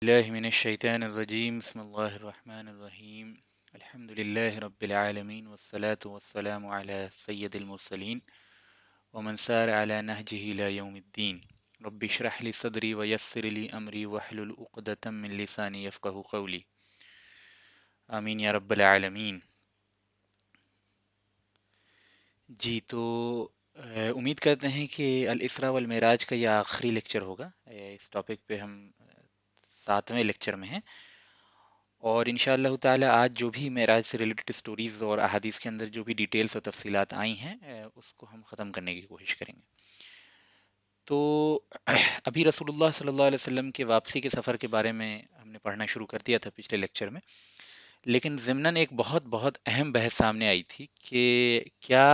الله من الشيطان الرجيم بسم الله الرحمن الرحيم الحمد لله رب العالمين والصلاة والسلام على سيد المرسلين ومن سار على نهجه إلى يوم الدين رب اشرح لي صدري ويسر لي أمري واحلل عقدة من لساني يفقه قولي آمين یا رب العالمین۔ جی تو امید کرتے ہیں کہ الاسراء والمعراج کا یہ آخری لیکچر ہوگا۔ اس ٹاپک پہ ہم 7ویں لیکچر میں ہیں، اور انشاءاللہ تعالی آج جو بھی معراج سے ریلیٹڈ سٹوریز اور احادیث کے اندر جو بھی ڈیٹیلز اور تفصیلات آئی ہیں اس کو ہم ختم کرنے کی کوشش کریں گے۔ تو ابھی رسول اللہ صلی اللہ علیہ وسلم کے واپسی کے سفر کے بارے میں ہم نے پڑھنا شروع کر دیا تھا پچھلے لیکچر میں، لیکن ضمناً ایک بہت بہت اہم بحث سامنے آئی تھی کہ کیا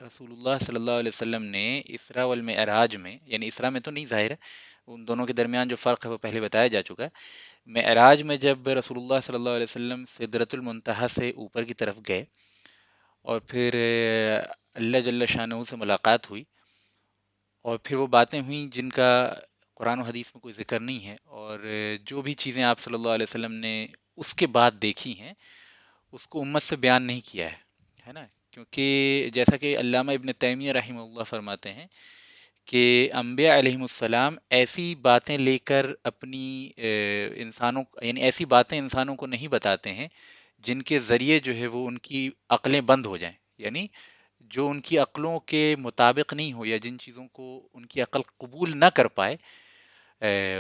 رسول اللہ صلی اللہ علیہ وسلم نے اسراء والمعراج میں، یعنی اسراء میں تو نہیں، ظاہر ہے ان دونوں کے درمیان جو فرق ہے وہ پہلے بتایا جا چکا ہے، معراج میں جب رسول اللہ صلی اللہ علیہ وسلم سدرۃ المنتہا سے اوپر کی طرف گئے اور پھر اللہ جل شانہ سے ملاقات ہوئی، اور پھر وہ باتیں ہوئیں جن کا قرآن و حدیث میں کوئی ذکر نہیں ہے، اور جو بھی چیزیں آپ صلی اللہ علیہ وسلم نے اس کے بعد دیکھی ہیں اس کو امت سے بیان نہیں کیا ہے نا، کیونکہ جیسا کہ علامہ ابن تیمیہ رحمہ اللہ فرماتے ہیں کہ انبیاء علیہم السلام ایسی باتیں لے کر اپنی انسانوں، یعنی ایسی باتیں انسانوں کو نہیں بتاتے ہیں جن کے ذریعے جو ہے وہ ان کی عقلیں بند ہو جائیں، یعنی جو ان کی عقلوں کے مطابق نہیں ہو یا جن چیزوں کو ان کی عقل قبول نہ کر پائے،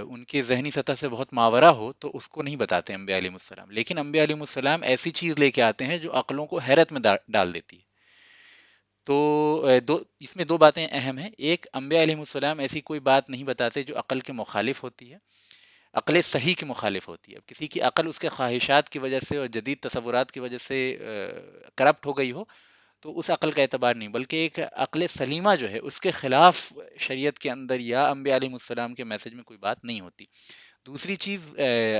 ان کے ذہنی سطح سے بہت ماورا ہو، تو اس کو نہیں بتاتے انبیاء علیہ السلام، لیکن انبیاء علیہ السلام ایسی چیز لے کے آتے ہیں جو عقلوں کو حیرت میں ڈال دیتی ہے۔ تو اس میں دو باتیں اہم ہیں، ایک، انبیاء علیہ السلام ایسی کوئی بات نہیں بتاتے جو عقل کے مخالف ہوتی ہے، عقل صحیح کے مخالف ہوتی ہے۔ اب کسی کی عقل اس کے خواہشات کی وجہ سے اور جدید تصورات کی وجہ سے کرپٹ ہو گئی ہو تو اس عقل کا اعتبار نہیں، بلکہ ایک عقل سلیمہ جو ہے اس کے خلاف شریعت کے اندر یا انبیاء علیہ السلام کے میسج میں کوئی بات نہیں ہوتی۔ دوسری چیز،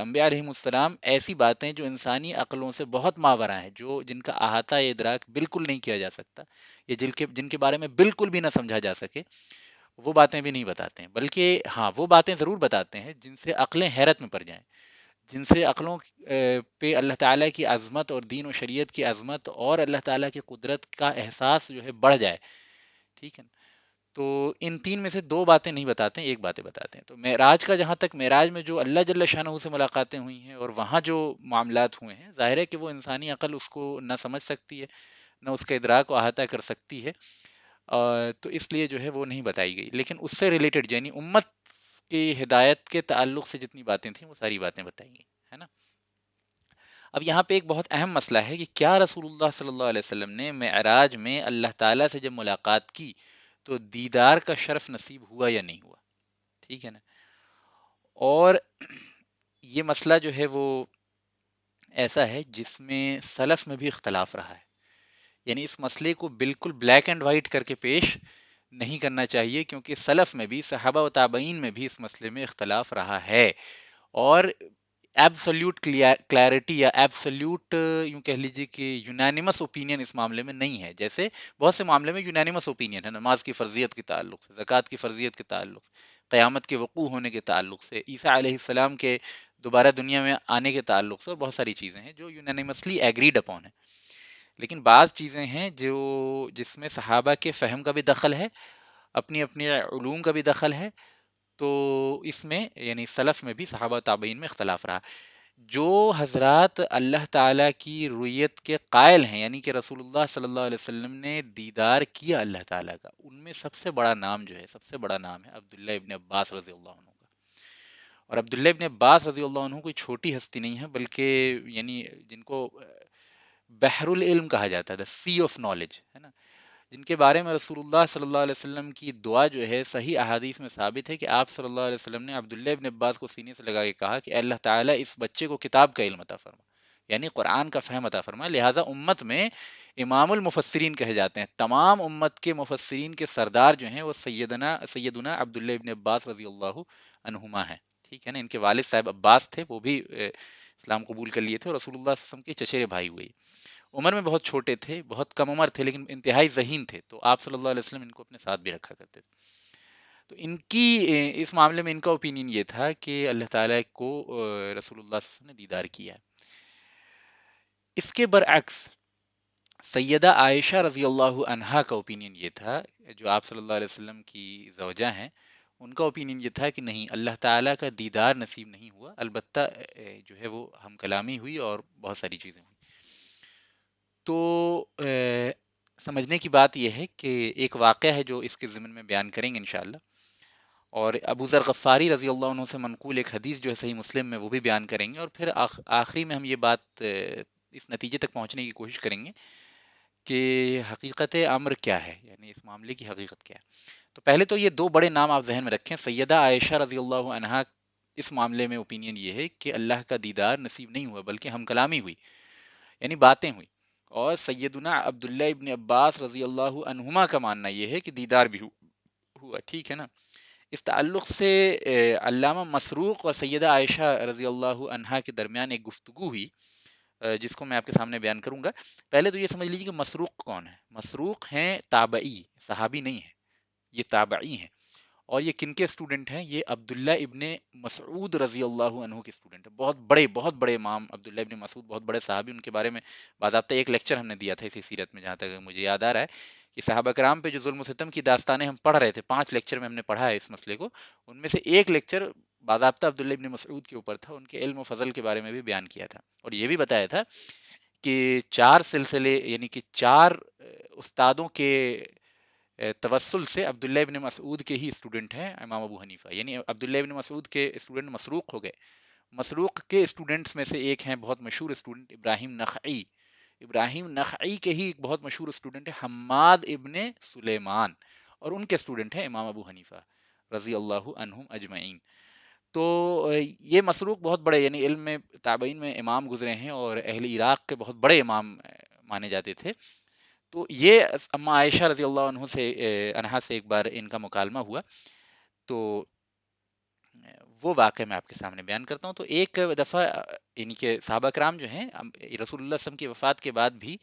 انبیاء علیہ السلام ایسی باتیں جو انسانی عقلوں سے بہت ماورا ہیں، جن کا احاطہ یا ادراک بالکل نہیں کیا جا سکتا، یا جن کے بارے میں بالکل بھی نہ سمجھا جا سکے، وہ باتیں بھی نہیں بتاتے ہیں، بلکہ ہاں وہ باتیں ضرور بتاتے ہیں جن سے عقلیں حیرت میں پڑ جائیں، جن سے عقلوں پہ اللہ تعالیٰ کی عظمت اور دین و شریعت کی عظمت اور اللہ تعالیٰ کی قدرت کا احساس جو ہے بڑھ جائے، ٹھیک ہے نا؟ تو ان تین میں سے دو باتیں نہیں بتاتے ہیں، ایک باتیں بتاتے ہیں۔ تو معراج کا، جہاں تک معراج میں جو اللہ جل شانہ سے ملاقاتیں ہوئی ہیں اور وہاں جو معاملات ہوئے ہیں، ظاہر ہے کہ وہ انسانی عقل اس کو نہ سمجھ سکتی ہے، نہ اس کا ادراک و احاطہ کر سکتی ہے، تو اس لیے جو ہے وہ نہیں بتائی گئی، لیکن اس سے ریلیٹڈ یعنی امت کی ہدایت کے تعلق سے جتنی باتیں تھیں وہ ساری باتیں بتائی گئی، ہے نا۔ اب یہاں پہ ایک بہت اہم مسئلہ ہے کہ کیا رسول اللہ صلی اللہ علیہ وسلم نے معراج میں اللہ تعالیٰ سے جب ملاقات کی تو دیدار کا شرف نصیب ہوا یا نہیں ہوا، ٹھیک ہے نا؟ اور یہ مسئلہ جو ہے وہ ایسا ہے جس میں سلف میں بھی اختلاف رہا ہے، یعنی اس مسئلے کو بالکل بلیک اینڈ وائٹ کر کے پیش نہیں کرنا چاہیے، کیونکہ سلف میں بھی، صحابہ و تابعین میں بھی اس مسئلے میں اختلاف رہا ہے، اور ایبسلیوٹ کلیئرٹی یا ایبسلیوٹ یوں کہہ لیجیے کہ یونانیمس اوپینین اس معاملے میں نہیں ہے۔ جیسے بہت سے معاملے میں یونانیمس اوپینین ہے، نماز کی فرضیت کے تعلق سے، زکوٰۃ کی فرضیت کے تعلق سے، قیامت کے وقوع ہونے کے تعلق سے، عیسیٰ علیہ السلام کے دوبارہ دنیا میں آنے کے تعلق سے، اور بہت ساری چیزیں ہیں جو یونانیمسلی ایگریڈ اپون ہیں، لیکن بعض چیزیں ہیں جس میں صحابہ کے فہم کا بھی دخل ہے، اپنی اپنی علوم کا بھی دخل ہے، تو اس میں یعنی سلف میں بھی، صحابہ تابعین میں اختلاف رہا۔ جو حضرات اللہ تعالیٰ کی رؤیت کے قائل ہیں، یعنی کہ رسول اللہ صلی اللہ علیہ وسلم نے دیدار کیا اللہ تعالیٰ کا، ان میں سب سے بڑا نام جو ہے، سب سے بڑا نام ہے عبداللہ ابن عباس رضی اللہ عنہ کا۔ اور عبداللہ ابن عباس رضی اللہ عنہ کوئی چھوٹی ہستی نہیں ہے، بلکہ یعنی جن کو بحر العلم کہا جاتا ہے، دا سی آف نالج، ہے نا، جن کے بارے میں رسول اللہ صلی اللہ علیہ وسلم کی دعا جو ہے صحیح احادیث میں ثابت ہے کہ آپ صلی اللہ علیہ وسلم نے عبداللہ ابن عباس کو سینے سے لگا کے کہا کہ اے اللہ تعالیٰ اس بچے کو کتاب کا علم عطا فرما، یعنی قرآن کا فہم عطا فرما، لہٰذا امت میں امام المفسرین کہے جاتے ہیں، تمام امت کے مفسرین کے سردار جو ہیں وہ سیدنا عبداللہ ابن عباس رضی اللہ عنہما ہیں، ٹھیک ہے نا۔ ان کے والد صاحب عباس تھے، وہ بھی اسلام قبول کر لیے تھے، اور رسول اللہ صلی اللہ علیہ وسلم کے چچیرے بھائی ہوئے، عمر میں بہت چھوٹے تھے، بہت کم عمر تھے، لیکن انتہائی ذہین تھے، تو آپ صلی اللہ علیہ وسلم ان کو اپنے ساتھ بھی رکھا کرتے تھے۔ تو ان کی اس معاملے میں ان کا اوپینین یہ تھا کہ اللہ تعالیٰ کو رسول اللہ صلی اللہ علیہ وسلم نے دیدار کیا ہے. اس کے برعکس سیدہ عائشہ رضی اللہ عنہا کا اوپینین یہ تھا، جو آپ صلی اللہ علیہ وسلم کی زوجہ ہیں. ان کا اوپینین یہ تھا کہ نہیں، اللہ تعالیٰ کا دیدار نصیب نہیں ہوا، البتہ جو ہے وہ ہم کلامی ہوئی اور بہت ساری چیزیں ہوئی. تو سمجھنے کی بات یہ ہے کہ ایک واقعہ ہے جو اس کے ضمن میں بیان کریں گے انشاءاللہ، اور ابو ذر غفاری رضی اللہ عنہ سے منقول ایک حدیث جو ہے صحیح مسلم میں، وہ بھی بیان کریں گے، اور پھر آخری میں ہم یہ بات اس نتیجے تک پہنچنے کی کوشش کریں گے کہ حقیقت امر کیا ہے، یعنی اس معاملے کی حقیقت کیا ہے. تو پہلے تو یہ دو بڑے نام آپ ذہن میں رکھیں. سیدہ عائشہ رضی اللہ عنہا اس معاملے میں اوپینین یہ ہے کہ اللہ کا دیدار نصیب نہیں ہوا، بلکہ ہم کلامی ہوئی، یعنی باتیں ہوئی. اور سیدنا عبداللہ ابن عباس رضی اللہ عنہما کا ماننا یہ ہے کہ دیدار بھی ہوا. ٹھیک ہے نا. اس تعلق سے علامہ مسروق اور سیدہ عائشہ رضی اللہ عنہا کے درمیان ایک گفتگو ہوئی، جس کو میں آپ کے سامنے بیان کروں گا. پہلے تو یہ سمجھ لیجیے کہ مسروق کون ہے. مسروق ہیں تابعی، صحابی نہیں ہے، یہ تابعی ہیں. اور یہ کن کے اسٹوڈنٹ ہیں؟ یہ عبداللہ ابن مسعود رضی اللہ عنہ کے اسٹوڈنٹ ہیں. بہت بڑے امام عبداللہ ابن مسعود، بہت بڑے صحابی. ان کے بارے میں باضابطہ ایک لیکچر ہم نے دیا تھا اسی سیرت میں، جہاں تک مجھے یاد آ رہا ہے کہ صحابہ کرام پہ جو ظلم و ستم کی داستانیں ہم پڑھ رہے تھے، 5 لیکچر میں ہم نے پڑھا ہے اس مسئلے کو. ان میں سے ایک لیکچر باضابطہ عبداللہ ابن مسعود کے اوپر تھا، ان کے علم و فضل کے بارے میں بھی بیان کیا تھا، اور یہ بھی بتایا تھا کہ 4 سلسلے، یعنی کہ 4 استادوں کے توسل سے عبداللہ ابن مسعود کے ہی اسٹوڈنٹ ہیں امام ابو حنیفہ. یعنی عبداللہ ابن مسعود کے اسٹوڈنٹ مسروق ہو گئے. مسروق کے اسٹوڈنٹس میں سے ایک ہیں بہت مشہور اسٹوڈنٹ ابراہیم نخعی. ابراہیم نخعی کے ہی ایک بہت مشہور اسٹوڈنٹ ہے حماد ابن سلیمان، اور ان کے اسٹوڈنٹ ہیں امام ابو حنیفہ رضی اللہ عنہم اجمعین. تو یہ مسروق بہت بڑے، یعنی علم میں تابعین میں امام گزرے ہیں، اور اہل عراق کے بہت بڑے امام مانے جاتے تھے. تو یہ اما عائشہ رضی اللہ عنہا سے ایک بار ان کا مکالمہ ہوا. تو وہ واقعہ میں آپ کے سامنے بیان کرتا ہوں. تو ایک دفعہ یعنی کہ صحابہ کرام جو ہیں رسول اللہ صلی اللہ علیہ وسلم کی وفات کے بعد بھی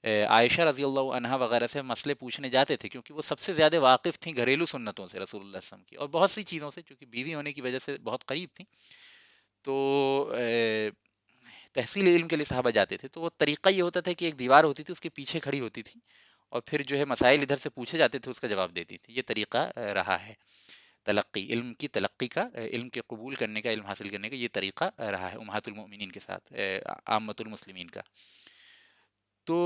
عائشہ رضی اللہ عنہا وغیرہ سے مسئلے پوچھنے جاتے تھے، کیونکہ وہ سب سے زیادہ واقف تھیں گھریلو سنتوں سے رسول اللہ صلی اللہ علیہ وسلم کی، اور بہت سی چیزوں سے، چونکہ بیوی ہونے کی وجہ سے بہت قریب تھیں. تو تحصیل علم کے لیے صحابہ جاتے تھے. تو وہ طریقہ یہ ہوتا تھا کہ ایک دیوار ہوتی تھی، اس کے پیچھے کھڑی ہوتی تھی، اور پھر جو ہے مسائل ادھر سے پوچھے جاتے تھے، اس کا جواب دیتی تھی. یہ طریقہ رہا ہے تلقی، علم کی تلقی کا، علم کے قبول کرنے کا، علم حاصل کرنے کا، یہ طریقہ رہا ہے امہات المؤمنین کے ساتھ، عامۃ المسلمین کا. تو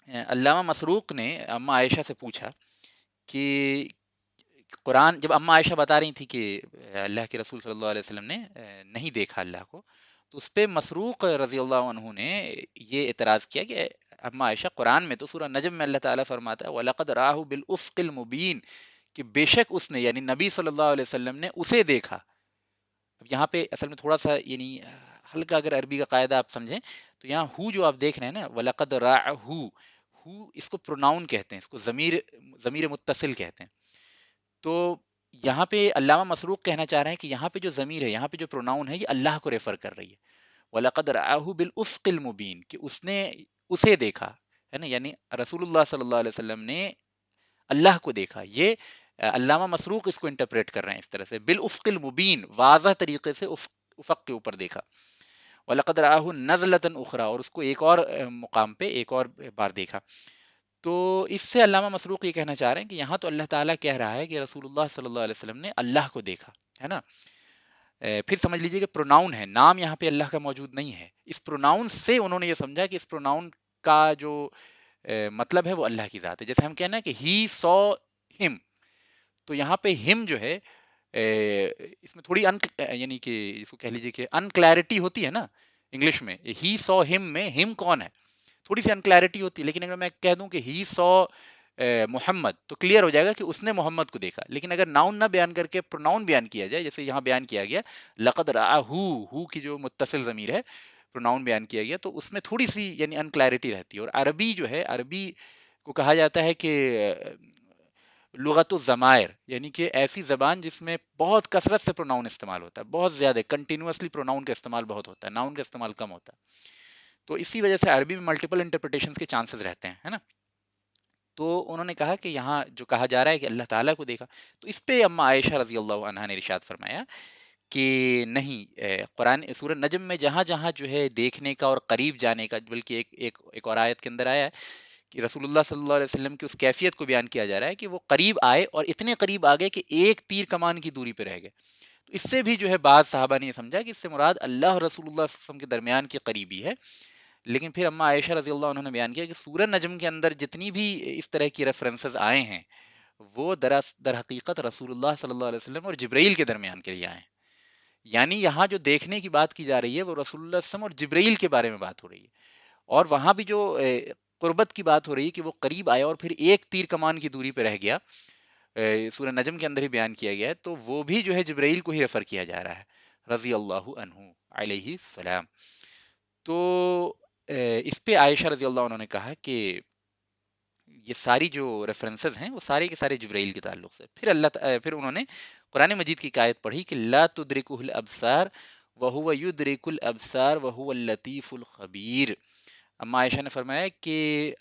علامہ مسروق نے اما عائشہ سے پوچھا کہ قرآن، جب اما عائشہ بتا رہی تھی کہ اللہ کے رسول صلی اللہ علیہ وسلم نے نہیں دیکھا اللہ کو، تو اس پہ مسروق رضی اللہ عنہ نے یہ اعتراض کیا کہ اما عائشہ، قرآن میں تو سورہ نجم میں اللہ تعالیٰ فرماتا ہے وَلَقَدْ رَآهُ بِالْأُفْقِ الْمُبِينِ، کہ بے شک اس نے، یعنی نبی صلی اللہ علیہ وسلم نے اسے دیکھا. اب یہاں پہ اصل میں تھوڑا سا یعنی ہلکا اگر عربی کا قاعدہ آپ سمجھیں تو یہاں ہو جو آپ دیکھ رہے ہیں نا، وَلَقَدْ رَآهُ، ہو اس کو پروناؤن کہتے ہیں، اس کو ضمیر متصل کہتے ہیں. تو یہاں پہ علامہ مسروق کہنا چاہ رہے ہیں کہ یہاں پہ جو ضمیر ہے، یہاں پہ جو پروناؤن ہے، یہ اللہ کو ریفر کر رہی ہے. وَلَقَدْ رَآهُ بِالْأُفْقِ الْمُبِينِ، کہ اس نے اسے دیکھا ہے نا، یعنی رسول اللہ صلی اللہ علیہ وسلم نے اللہ کو دیکھا. یہ علامہ مسروق اس کو انٹرپریٹ کر رہے ہیں اس طرح سے، بالافق المبین، واضح طریقے سے افق کے اوپر دیکھا. وَلَقَدْ رَآهُ نَزْلَةً أُخْرَى، اور اس کو ایک اور مقام پہ ایک اور بار دیکھا. تو اس سے علامہ مسروق یہ کہنا چاہ رہے ہیں کہ یہاں تو اللہ تعالیٰ کہہ رہا ہے کہ رسول اللہ صلی اللہ علیہ وسلم نے اللہ کو دیکھا ہے نا. پھر سمجھ لیجئے کہ پروناؤن ہے، نام یہاں پہ اللہ کا موجود نہیں ہے. اس پروناؤن سے انہوں نے یہ سمجھا کہ اس پروناؤن کا جو مطلب ہے وہ اللہ کی ذات ہے. جیسے ہم کہنا ہے کہ ہی سو ہم، تو یہاں پہ ہم جو ہے اس میں تھوڑی یعنی کہ اس کو کہہ لیجیے کہ ان کلیئرٹی ہوتی ہے نا انگلش میں. ہی سو ہم میں ہم کون ہے، تھوڑی سی ان کلیئرٹی ہوتی ہے. لیکن اگر میں کہہ دوں کہ ہی سو محمد، تو کلیئر ہو جائے گا کہ اس نے محمد کو دیکھا. لیکن اگر ناؤن نہ بیان کر کے پروناؤن بیان کیا جائے، جیسے یہاں بیان کیا گیا لقد ہو کی جو متصل ضمیر ہے، پروناؤن بیان کیا گیا، تو اس میں تھوڑی سی یعنی ان کلیئرٹی رہتی ہے. اور عربی جو ہے، عربی کو کہا جاتا ہے کہ لغت الضمائر، یعنی کہ ایسی زبان جس میں بہت کثرت سے پروناؤن استعمال ہوتا ہے، بہت زیادہ کنٹینیوسلی پروناؤن کا استعمال بہت ہوتا ہے، ناؤن کا استعمال کم ہوتا ہے. تو اسی وجہ سے عربی میں ملٹیپل انٹرپریٹیشنز کے چانسز رہتے ہیں، ہے نا. تو انہوں نے کہا کہ یہاں جو کہا جا رہا ہے کہ اللہ تعالیٰ کو دیکھا، تو اس پہ اما عائشہ رضی اللہ عنہا نے ارشاد فرمایا کہ نہیں، قرآن سورہ نجم میں جہاں جہاں جو ہے دیکھنے کا اور قریب جانے کا، بلکہ ایک اور آیت کے اندر آیا ہے کہ رسول اللہ صلی اللہ علیہ وسلم کی اس کیفیت کو بیان کیا جا رہا ہے کہ وہ قریب آئے اور اتنے قریب آ گئے کہ ایک تیر کمان کی دوری پہ رہ گئے. تو اس سے بھی جو ہے بعض صحابہ نے یہ سمجھا کہ اس سے مراد اللہ اور رسول اللہ صلی اللہ علیہ وسلم کے درمیان کی قریبی ہے. لیکن پھر اما عائشہ رضی اللہ عنہ نے بیان کیا کہ سورہ نجم کے اندر جتنی بھی اس طرح کی ریفرنسز آئے ہیں وہ در حقیقت رسول اللہ صلی اللہ علیہ وسلم اور جبرائیل کے درمیان کے لیے آئے ہیں. یعنی یہاں جو دیکھنے کی بات کی جا رہی ہے وہ رسول اللہ صلی اللہ علیہ وسلم اور جبرائیل کے بارے میں بات ہو رہی ہے. اور وہاں بھی جو قربت کی بات ہو رہی ہے کہ وہ قریب آیا اور پھر ایک تیر کمان کی دوری پہ رہ گیا، سورہ نجم کے اندر ہی بیان کیا گیا ہے، تو وہ بھی جو ہے جبرائیل کو ہی ریفر کیا جا رہا ہے رضی اللہ عنہ علیہ السلام. تو اس پہ عائشہ رضی اللہ عنہ نے کہا کہ یہ ساری جو ریفرنسز ہیں وہ سارے کے سارے جبرائیل کے تعلق سے. پھر انہوں نے قرآن مجید کی آیت پڑھی کہ لا تدرکہ الابصار وہو یدرک الابصار وہو اللطیف الخبیر. اما عائشہ نے فرمایا کہ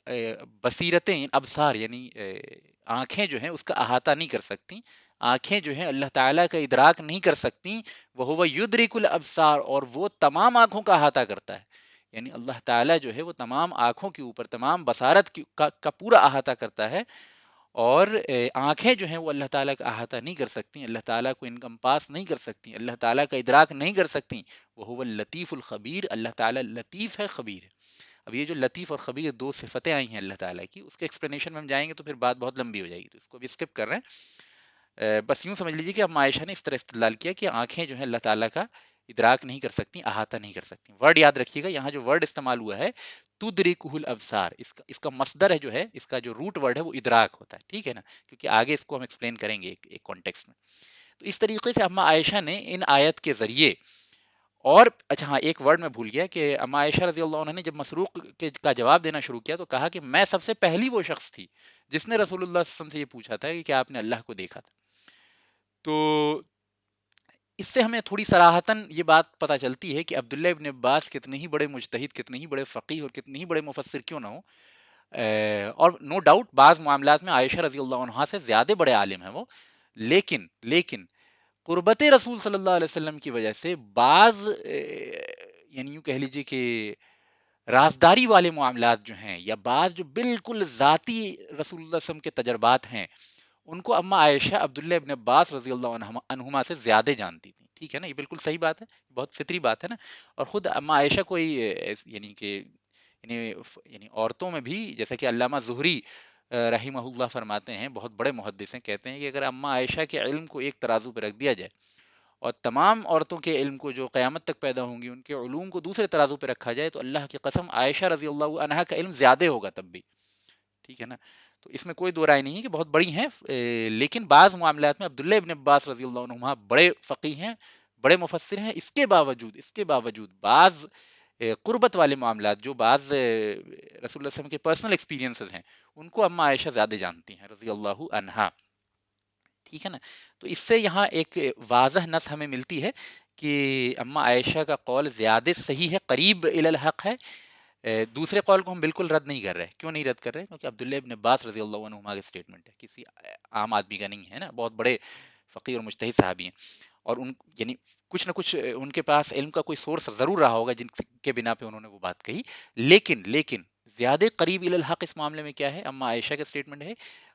بصیرتیں، ابصار یعنی آنکھیں جو ہیں اس کا احاطہ نہیں کر سکتی، آنکھیں جو ہیں اللہ تعالیٰ کا ادراک نہیں کر سکتی. وہو یدرک الابصار، اور وہ تمام آنکھوں کا احاطہ کرتا ہے. یعنی اللہ تعالیٰ جو ہے وہ تمام آنکھوں کے اوپر، تمام بصارت کا پورا احاطہ کرتا ہے. اور آنکھیں جو ہیں وہ اللہ تعالیٰ کا احاطہ نہیں کر سکتی، اللہ تعالیٰ کو انکمپاس نہیں کر سکتی، اللہ تعالیٰ کا ادراک نہیں کر سکتی. وہ اللطیف الخبیر، اللہ تعالیٰ لطیف ہے، خبیر ہے. اب یہ جو لطیف اور خبیر دو صفتیں آئی ہیں اللہ تعالیٰ کی، اس کے ایکسپلینیشن میں ہم جائیں گے تو پھر بات بہت لمبی ہو جائے گی، تو اس کو بھی اسکپ کر رہے ہیں. بس یوں سمجھ لیجیے کہ اب عائشہ نے اس طرح استدلال کیا کہ آنکھیں جو ہیں اللہ تعالیٰ کا ادراک نہیں کر سکتی، احاطہ نہیں کر سکتی. ورڈ یاد رکھیے گا، یہاں جو ورڈ استعمال ہوا ہے تدرکہ الابصار، اس کا مصدر ہے جو ہے، اس کا جو روٹ ورڈ ہے وہ ادراک ہوتا ہے، ٹھیک ہے نا، کیونکہ آگے اس کو ہم ایکسپلین کریں گے ایک کانٹیکسٹ میں. تو اس طریقے سے اما عائشہ نے ان آیت کے ذریعے، اور اچھا ہاں ایک ورڈ میں بھول گیا کہ اما عائشہ رضی اللہ عنہ نے جب مسروق کا جواب دینا شروع کیا تو کہا کہ میں سب سے پہلی وہ شخص تھی جس نے رسول اللہ صلی اللہ علیہ وسلم سے یہ پوچھا تھا کہ کیا آپ نے اللہ کو دیکھا تھا. تو اس سے ہمیں تھوڑی صراحتاً یہ بات پتہ چلتی ہے کہ عبداللہ ابن عباس کتنے ہی بڑے مجتہد، کتنے ہی بڑے فقیہ اور کتنے ہی بڑے مفسر کیوں نہ ہوں، اور نو ڈاؤٹ بعض معاملات میں عائشہ رضی اللہ عنہا سے زیادہ بڑے عالم ہیں وہ، لیکن قربت رسول صلی اللہ علیہ وسلم کی وجہ سے بعض یعنی یوں کہہ لیجیے کہ رازداری والے معاملات جو ہیں، یا بعض جو بالکل ذاتی رسول اللہ صلی اللہ علیہ وسلم کے تجربات ہیں، ان کو اما عائشہ عبداللہ ابن عباس رضی اللہ عنہما سے زیادہ جانتی تھیں. ٹھیک ہے نا، یہ بالکل صحیح بات ہے، بہت فطری بات ہے نا. اور خود اما عائشہ کوئی یعنی کہ یعنی عورتوں میں بھی، جیسا کہ علامہ زہری رحمہ اللہ فرماتے ہیں، بہت بڑے محدث ہیں، کہتے ہیں کہ اگر اما عائشہ کے علم کو ایک ترازو پہ رکھ دیا جائے اور تمام عورتوں کے علم کو جو قیامت تک پیدا ہوں گی ان کے علوم کو دوسرے ترازو پہ رکھا جائے تو اللہ کی قسم عائشہ رضی اللہ عنہا کا علم زیادہ ہوگا تب بھی. ٹھیک ہے نا، تو اس میں کوئی دو رائے نہیں ہے کہ بہت بڑی ہیں، لیکن بعض معاملات میں عبداللہ ابن عباس رضی اللہ عنہما بڑے فقیہ ہیں، بڑے مفسر ہیں. اس کے باوجود بعض قربت والے معاملات جو بعض رسول اللہ صلی اللہ علیہ وسلم کے پرسنل ایکسپیرینسز ہیں ان کو اما عائشہ زیادہ جانتی ہیں رضی اللہ عنہا. ٹھیک ہے نا، تو اس سے یہاں ایک واضح نص ہمیں ملتی ہے کہ اما عائشہ کا قول زیادہ صحیح ہے، قریب الی الحق ہے. دوسرے قول کو ہم بالکل رد نہیں کر رہے. کیوں نہیں رد کر رہے؟ کیونکہ عبداللہ ابن عباس رضی اللہ عنہما کے اسٹیٹمنٹ ہے، کسی عام آدمی کا نہیں ہے نا، بہت بڑے فقیر اور مجتہد صحابی ہیں. اور ان یعنی کچھ نہ کچھ ان کے پاس علم کا کوئی سورس ضرور رہا ہوگا جن کے بنا پہ انہوں نے وہ بات کہی. لیکن زیادہ قریب الی الحق اس معاملے میں کیا ہے؟ اما عائشہ کا اسٹیٹمنٹ ہے.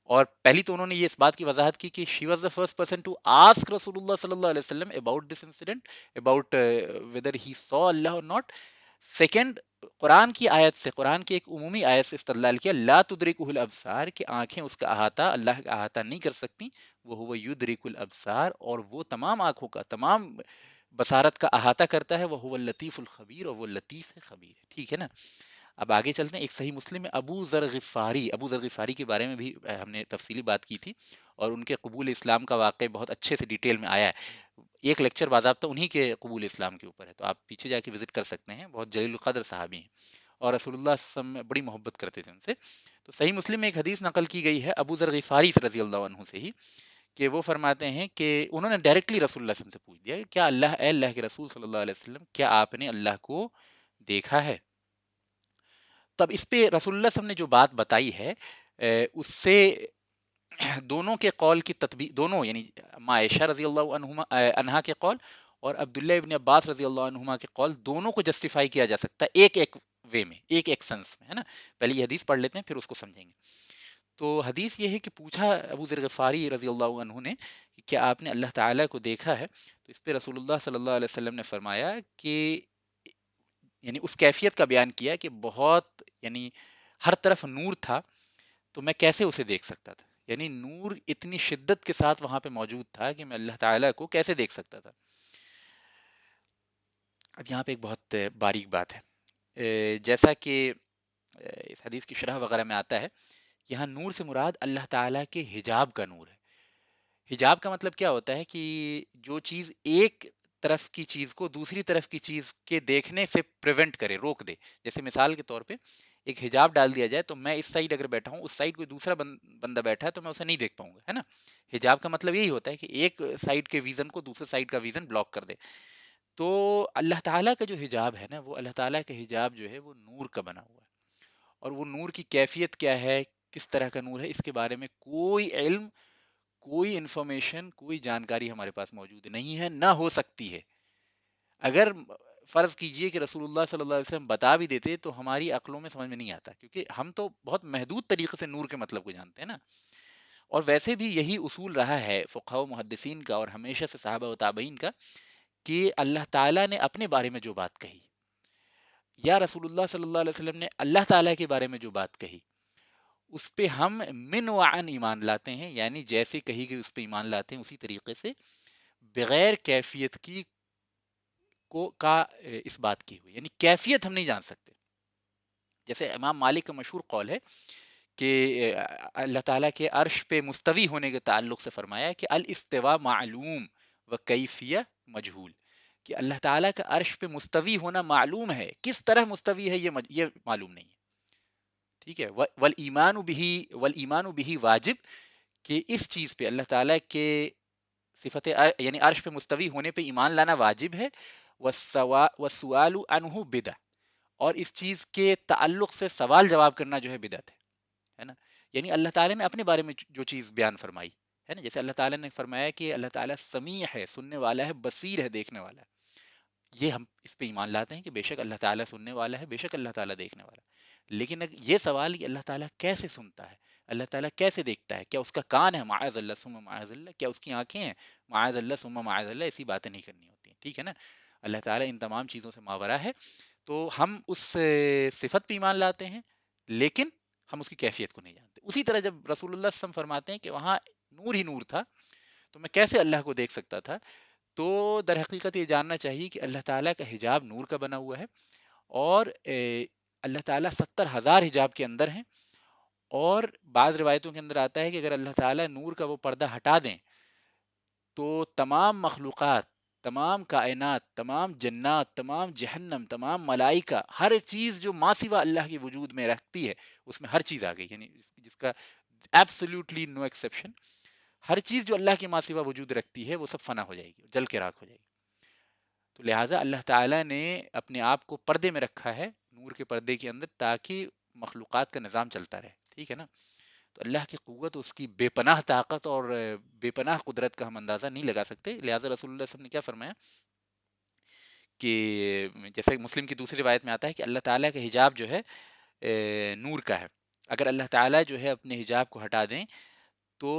اور پہلی تو انہوں نے یہ اس بات کی وضاحت کی کہ she was the first person to ask رسول اللہ صلی اللہ علیہ وسلم about this incident, about whether he saw اللہ اور ناٹ. سیکنڈ، قرآن کی آیت سے، قرآن کی ایک عمومی آیت سے استدلال کیا لا تدرکہ الابصار، کہ آنکھیں اس کا احاطہ، اللہ کا احاطہ نہیں کر سکتی. وہ یدرک الابصار، اور وہ تمام آنکھوں کا، تمام بصارت کا احاطہ کرتا ہے. وہ اللطیف الخبیر، اور وہ لطیف ہے، خبیر ہے. ٹھیک ہے نا. اب آگے چلتے ہیں. ایک صحیح مسلم میں ابو ذر غفاری کے بارے میں بھی ہم نے تفصیلی بات کی تھی، اور ان کے قبول اسلام کا واقعہ بہت اچھے سے ڈیٹیل میں آیا ہے. ایک لیکچر باضابطہ انہی کے قبول اسلام کے اوپر ہے، تو آپ پیچھے جا کے وزٹ کر سکتے ہیں. بہت جلیل القدر صحابی ہیں، اور رسول اللہ صلی اللہ علیہ وسلم میں بڑی محبت کرتے تھے ان سے. تو صحیح مسلم میں ایک حدیث نقل کی گئی ہے ابو ذر غفاری رضی اللہ عنہ سے ہی، کہ وہ فرماتے ہیں کہ انہوں نے ڈائریکٹلی رسول اللہ صلی اللہ علیہ وسلم سے پوچھ دیا کہ کیا اے اللہ کے رسول صلی اللہ علیہ وسلم، کیا آپ نے اللہ کو دیکھا ہے؟ تب اس پہ رسول اللہ صلی اللہ علیہ وسلم نے جو بات بتائی ہے اس سے دونوں کے قول کی تطبیق، دونوں یعنی عائشہ رضی اللہ عنہا کے قول اور عبداللہ ابن عباس رضی اللہ عنہما کے قول، دونوں کو جسٹیفائی کیا جا سکتا ہے ایک ایک وے میں، ایک ایک سنس میں، ہے نا. پہلے یہ حدیث پڑھ لیتے ہیں پھر اس کو سمجھیں گے. تو حدیث یہ ہے کہ پوچھا ابو ذر غفاری رضی اللہ عنہ نے کہ کیا آپ نے اللہ تعالیٰ کو دیکھا ہے؟ تو اس پہ رسول اللہ صلی اللہ علیہ وسلم نے فرمایا کہ یعنی اس کیفیت کا بیان کیا کہ بہت یعنی ہر طرف نور تھا، تو میں کیسے اسے دیکھ سکتا تھا؟ یعنی نور اتنی شدت کے ساتھ وہاں پہ موجود تھا کہ میں اللہ تعالیٰ کو کیسے دیکھ سکتا تھا. اب یہاں پہ ایک بہت باریک بات ہے. جیسا کہ اس حدیث کی شرح وغیرہ میں آتا ہے، یہاں نور سے مراد اللہ تعالیٰ کے حجاب کا نور ہے. حجاب کا مطلب کیا ہوتا ہے کہ جو چیز ایک طرف کی چیز کو دوسری طرف کی چیز کے دیکھنے سے پریونٹ کرے، روک دے. جیسے مثال کے طور پہ ایک حجاب ڈال دیا جائے تو میں اس سائڈ اگر بیٹھا ہوں، اس سائڈ کوئی دوسرا بندہ بیٹھا ہے تو میں اسے نہیں دیکھ پاؤں گا، ہے نا. حجاب کا مطلب یہی ہوتا ہے کہ ایک سائڈ کے ویژن کو دوسرے سائڈ کا ویژن بلاک کر دے. تو اللہ تعالیٰ کا جو حجاب ہے نا، وہ اللہ تعالیٰ کا حجاب جو ہے وہ نور کا بنا ہوا ہے. اور وہ نور کی کیفیت کیا ہے، کس طرح کا نور ہے، اس کے بارے میں کوئی علم، کوئی انفارمیشن، کوئی جانکاری ہمارے پاس موجود نہیں ہے، نہ ہو سکتی ہے. اگر فرض کیجئے کہ رسول اللہ صلی اللہ علیہ وسلم بتا بھی دیتے تو ہماری عقلوں میں سمجھ میں نہیں آتا، کیونکہ ہم تو بہت محدود طریقے سے نور کے مطلب کو جانتے ہیں نا. اور ویسے بھی یہی اصول رہا ہے فقہاء و محدثین کا اور ہمیشہ سے صحابہ و تابعین کا، کہ اللہ تعالیٰ نے اپنے بارے میں جو بات کہی یا رسول اللہ صلی اللہ علیہ وسلم نے اللہ تعالیٰ کے بارے میں جو بات کہی، اس پہ ہم من وعن ایمان لاتے ہیں. یعنی جیسے کہی گئی اس پہ ایمان لاتے ہیں، اسی طریقے سے بغیر کیفیت کی اس بات کی ہوئی، یعنی کیفیت ہم نہیں جان سکتے. جیسے امام مالک کا مشہور قول ہے کہ اللہ تعالیٰ کے عرش پہ مستوی ہونے کے تعلق سے فرمایا کہ الاستواء معلوم و کیفیہ مجہول، کہ اللہ تعالیٰ کا عرش پہ مستوی ہونا معلوم ہے، کس طرح مستوی ہے یہ معلوم نہیں ہے. ٹھیک ہے. والایمان بہ واجب، کہ اس چیز پہ اللہ تعالیٰ کے صفت یعنی عرش پہ مستوی ہونے پہ ایمان لانا واجب ہے. والسؤال عنہ بدع، اور اس چیز کے تعلق سے سوال جواب کرنا جو ہے بدعت ہے نا. یعنی اللہ تعالیٰ نے اپنے بارے میں جو چیز بیان فرمائی ہے نا، جیسے اللہ تعالیٰ نے فرمایا کہ اللہ تعالیٰ سمیع ہے، سننے والا ہے، بصیر ہے، دیکھنے والا ہے. یہ ہم اس پہ ایمان لاتے ہیں کہ بے شک اللہ تعالیٰ سننے والا ہے، بے شک اللہ تعالیٰ دیکھنے والا ہے. لیکن یہ سوال کہ اللہ تعالیٰ کیسے سنتا ہے، اللہ تعالیٰ کیسے دیکھتا ہے، کیا اس کا کان ہے، معاذ اللہ ثم معاذ اللہ، کیا اس کی آنکھیں ہیں، معاذ اللہ ثم معاذ اللہ، ایسی باتیں نہیں کرنی ہوتی ہیں. ٹھیک ہے نا. اللہ تعالیٰ ان تمام چیزوں سے ماورا ہے. تو ہم اس صفت پہ ایمان لاتے ہیں، لیکن ہم اس کی کیفیت کو نہیں جانتے. اسی طرح جب رسول اللہ صلی اللہ علیہ وسلم فرماتے ہیں کہ وہاں نور ہی نور تھا تو میں کیسے اللہ کو دیکھ سکتا تھا، تو در حقیقت یہ جاننا چاہیے کہ اللہ تعالیٰ کا حجاب نور کا بنا ہوا ہے. اور اللہ تعالیٰ 70,000 حجاب کے اندر ہیں. اور بعض روایتوں کے اندر آتا ہے کہ اگر اللہ تعالیٰ نور کا وہ پردہ ہٹا دیں تو تمام مخلوقات، تمام کائنات، تمام جنات، تمام جہنم، تمام ملائکہ، ہر چیز جو ما سوا اللہ کے وجود میں رکھتی ہے اس میں ہر چیز آ گئی، یعنی جس کا ایبسلیوٹلی نو ایکسیپشن، ہر چیز جو اللہ کے ما سوا وجود رکھتی ہے وہ سب فنا ہو جائے گی، جل کے راکھ ہو جائے گی. تو لہٰذا اللہ تعالیٰ نے اپنے آپ کو پردے میں رکھا ہے، نور کے پردے کے اندر، تاکہ مخلوقات کا نظام چلتا رہے. ٹھیک ہے نا. تو اللہ کی قوت، اس کی بے پناہ طاقت اور بے پناہ قدرت کا ہم اندازہ نہیں لگا سکتے. لہٰذا رسول اللہ صلی اللہ علیہ وسلم نے کیا فرمایا کہ جیسے مسلم کی دوسری روایت میں آتا ہے کہ اللہ تعالیٰ کا حجاب جو ہے نور کا ہے. اگر اللہ تعالیٰ جو ہے اپنے حجاب کو ہٹا دیں تو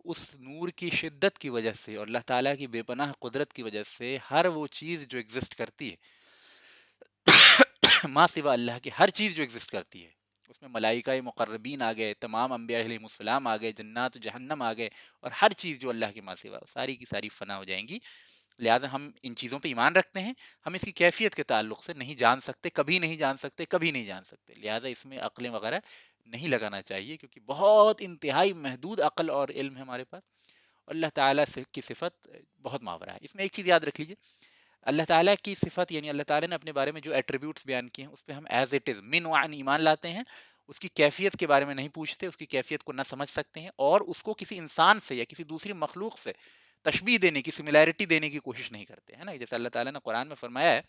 اس نور کی شدت کی وجہ سے اور اللہ تعالیٰ کی بے پناہ قدرت کی وجہ سے ہر وہ چیز جو ایگزسٹ کرتی ہے ما سوا اللہ کے، ہر چیز جو ایگزسٹ کرتی ہے، اس میں ملائکہ مقربین آ گئے، تمام انبیاء علیہ السلام آ گئے، جنات و جہنم آ گئے، اور ہر چیز جو اللہ کے ما سوا، ساری کی ساری فنا ہو جائیں گی. لہٰذا ہم ان چیزوں پہ ایمان رکھتے ہیں، ہم اس کی کیفیت کے تعلق سے نہیں جان سکتے، کبھی نہیں جان سکتے، کبھی نہیں جان سکتے. لہٰذا اس میں عقلیں وغیرہ نہیں لگانا چاہیے، کیونکہ بہت انتہائی محدود عقل اور علم ہے ہمارے پاس، اور اللہ تعالیٰ کی صفت بہت ماورا ہے. اس میں ایک چیز یاد رکھ لیجیے، اللہ تعالیٰ کی صفت یعنی اللہ تعالیٰ نے اپنے بارے میں جو ایٹریبیوٹس بیان کیے ہیں اس پہ ہم ایز اٹ از من وعن ایمان لاتے ہیں. اس کی کیفیت کے بارے میں نہیں پوچھتے، اس کی کیفیت کو نہ سمجھ سکتے ہیں، اور اس کو کسی انسان سے یا کسی دوسری مخلوق سے تشبیہ دینے کی، سملیرٹی دینے کی کوشش نہیں کرتے، ہے نا. جیسے اللہ تعالیٰ نے قرآن میں فرمایا ہے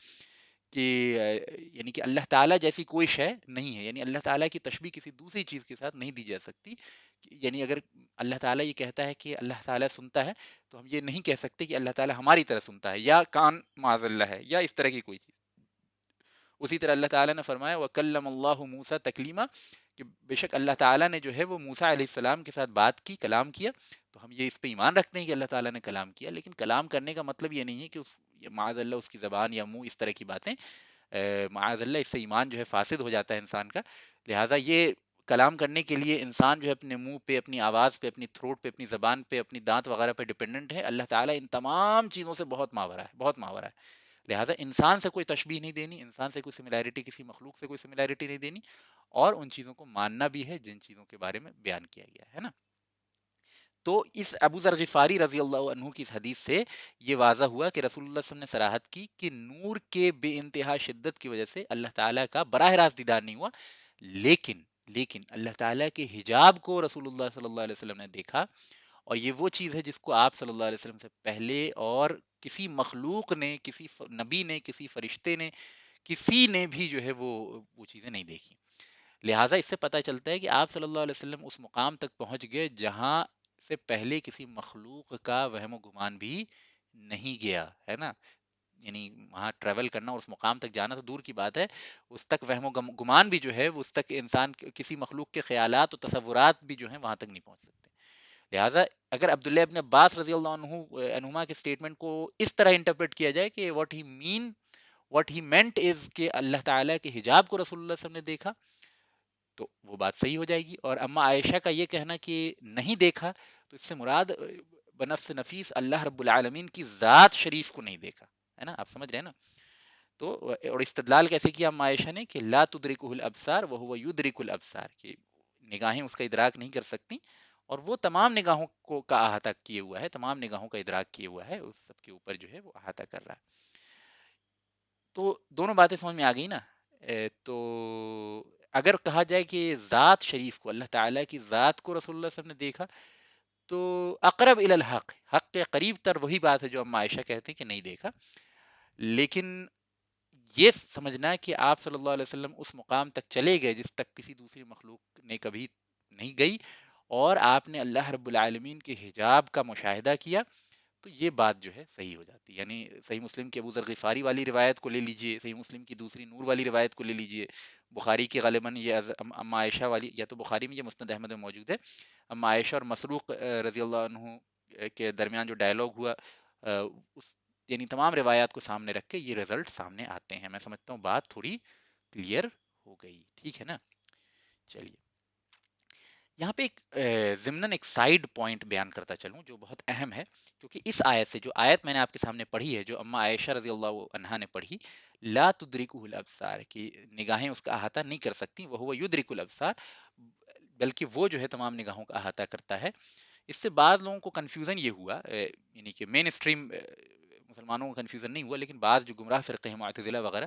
کہ یعنی کہ اللہ تعالیٰ جیسی کوئی شے نہیں ہے، یعنی اللہ تعالیٰ کی تشبیہ کسی دوسری چیز کے ساتھ نہیں دی جا سکتی. یعنی اگر اللہ تعالیٰ یہ کہتا ہے کہ اللہ تعالیٰ سنتا ہے، تو ہم یہ نہیں کہہ سکتے کہ اللہ تعالیٰ ہماری طرح سنتا ہے یا کان معاذ اللہ ہے یا اس طرح کی کوئی چیز. اسی طرح اللہ تعالیٰ نے فرمایا وَكَلَّمَ اللَّهُ مُوسَى تَكْلِيمًا، کہ بے شک اللہ تعالیٰ نے جو ہے وہ موسیٰ علیہ السلام کے ساتھ بات کی، کلام کیا. تو ہم یہ اس پہ ایمان رکھتے ہیں کہ اللہ تعالیٰ نے کلام کیا، لیکن کلام کرنے کا مطلب یہ نہیں ہے کہ معاذ اللہ اس کی زبان یا منہ اس طرح کی باتیں، معاذ اللہ اس سے ایمان جو ہے فاسد ہو جاتا ہے انسان کا. لہٰذا یہ کلام کرنے کے لیے انسان جو ہے اپنے منہ پہ، اپنی آواز پہ، اپنی تھروٹ پہ، اپنی زبان پہ، اپنی دانت وغیرہ پہ ڈپینڈنٹ ہے. اللہ تعالیٰ ان تمام چیزوں سے بہت ماورا ہے، بہت ماورا ہے. لہٰذا انسان سے کوئی تشبیہ نہیں دینی، انسان سے کوئی سملیرٹی، کسی مخلوق سے کوئی سملیرٹی نہیں دینی، اور ان چیزوں کو ماننا بھی ہے جن چیزوں کے بارے میں بیان کیا گیا ہے نا. تو اس ابو ذر غفاری رضی اللہ عنہ کی اس حدیث سے یہ واضح ہوا کہ رسول اللہ صلی اللہ علیہ وسلم نے صراحت کی کہ نور کے بے انتہا شدت کی وجہ سے اللہ تعالیٰ کا براہ راست دیدار نہیں ہوا، لیکن اللہ تعالیٰ کے حجاب کو رسول اللہ صلی اللہ علیہ وسلم نے دیکھا. اور یہ وہ چیز ہے جس کو آپ صلی اللہ علیہ وسلم سے پہلے اور کسی مخلوق نے، کسی نبی نے، کسی فرشتے نے، کسی نے بھی جو ہے وہ چیزیں نہیں دیکھی. لہٰذا اس سے پتہ چلتا ہے کہ آپ صلی اللہ علیہ وسلم اس مقام تک پہنچ گئے جہاں سے پہلے کسی مخلوق کا وہم و گمان بھی نہیں گیا ہے نا. یعنی وہاں ٹریول کرنا اور اس مقام تک جانا تو دور کی بات ہے، اس تک وہم و گمان بھی جو ہے وہ اس تک انسان کسی مخلوق کے خیالات و تصورات بھی جو ہیں وہاں تک نہیں پہنچ سکتے. لہٰذا اگر عبداللہ ابن عباس رضی اللہ عنہما کے اسٹیٹمنٹ کو اس طرح انٹرپریٹ کیا جائے کہ واٹ ہی مینٹ از کہ اللہ تعالیٰ کے حجاب کو رسول اللہ صلی اللہ علیہ وسلم نے دیکھا، تو وہ بات صحیح ہو جائے گی. اور اما عائشہ کا یہ کہنا کہ نہیں دیکھا، تو اس سے مراد بنفس نفیس اللہ رب العالمین کی ذات شریف کو نہیں دیکھا ہے نا. آپ سمجھ رہے ہیں نا. تو اور استدلال کیسے کیا اما عائشہ نے کہ لا تدرکہ الابصار وہو یدرک الابصار، کہ نگاہیں اس کا ادراک نہیں کر سکتی اور وہ تمام نگاہوں کو کا احاطہ کیے ہوا ہے، تمام نگاہوں کا ادراک کیے ہوا ہے، اس سب کے اوپر جو ہے وہ احاطہ کر رہا ہے. تو دونوں باتیں سمجھ میں آ گئی نا. تو اگر کہا جائے کہ ذات شریف کو، اللہ تعالیٰ کی ذات کو رسول اللہ صلی اللہ علیہ وسلم نے دیکھا، تو اقرب الی الحق، حق کے قریب تر وہی بات ہے جو اما عائشہ کہتے ہیں کہ نہیں دیکھا. لیکن یہ سمجھنا ہے کہ آپ صلی اللہ علیہ وسلم اس مقام تک چلے گئے جس تک کسی دوسری مخلوق نے کبھی نہیں گئی، اور آپ نے اللہ رب العالمین کے حجاب کا مشاہدہ کیا، تو یہ بات جو ہے صحیح ہو جاتی ہے. یعنی صحیح مسلم کی ابو ذر غفاری والی روایت کو لے لیجئے، صحیح مسلم کی دوسری نور والی روایت کو لے لیجئے، بخاری کی غالباً یہ اما عائشہ والی، یا تو بخاری میں، یہ مسند احمد میں موجود ہے، اما عائشہ اور مسروق رضی اللہ عنہ کے درمیان جو ڈائلاگ ہوا، اس یعنی تمام روایات کو سامنے رکھ کے یہ رزلٹ سامنے آتے ہیں. میں سمجھتا ہوں بات تھوڑی کلیئر ہو گئی، ٹھیک ہے نا. چلیے یہاں پہ ایک ضمناً ایک سائیڈ پوائنٹ بیان کرتا چلوں جو بہت اہم ہے، کیونکہ اس آیت سے، جو آیت میں نے آپ کے سامنے پڑھی ہے، جو اما عائشہ رضی اللہ عنہا نے پڑھی، لا تدرکہ الابصار، کہ نگاہیں اس کا احاطہ نہیں کر سکتی، وہ یدرک الابصار، بلکہ وہ جو ہے تمام نگاہوں کا احاطہ کرتا ہے. اس سے بعض لوگوں کو کنفیوژن یہ ہوا، یعنی کہ مین اسٹریم مسلمانوں کو کنفیوژن نہیں ہوا، لیکن بعض جو گمراہ فرقے ہیں معتزلہ وغیرہ،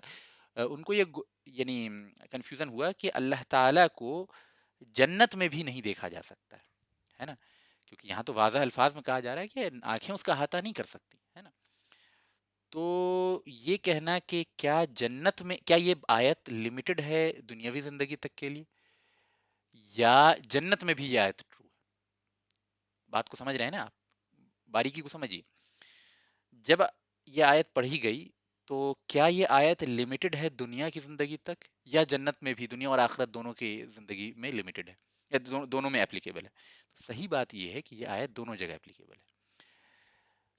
ان کو یہ یعنی کنفیوژن ہوا کہ اللہ تعالیٰ کو جنت میں بھی نہیں دیکھا جا سکتا ہے نا. کیونکہ یہاں تو واضح الفاظ میں کہا جا رہا ہے کہ آنکھیں اس کا احاطہ نہیں کر سکتی ہے نا. تو یہ کہنا کہ کیا جنت میں، کیا یہ آیت لمیٹڈ ہے دنیاوی زندگی تک کے لیے، یا جنت میں بھی یہ آیت ٹرو ہے؟ بات کو سمجھ رہے ہیں نا آپ، باریکی کو سمجھیے. جب یہ آیت پڑھی گئی تو کیا یہ آیت لمیٹڈ ہے دنیا کی زندگی تک، یا جنت میں بھی، دنیا اور آخرت دونوں کی زندگی میں لمیٹڈ ہے، یا دونوں میں اپلیکیبل ہے؟ تو صحیح بات یہ ہے کہ یہ آیت دونوں جگہ اپلیکیبل ہے.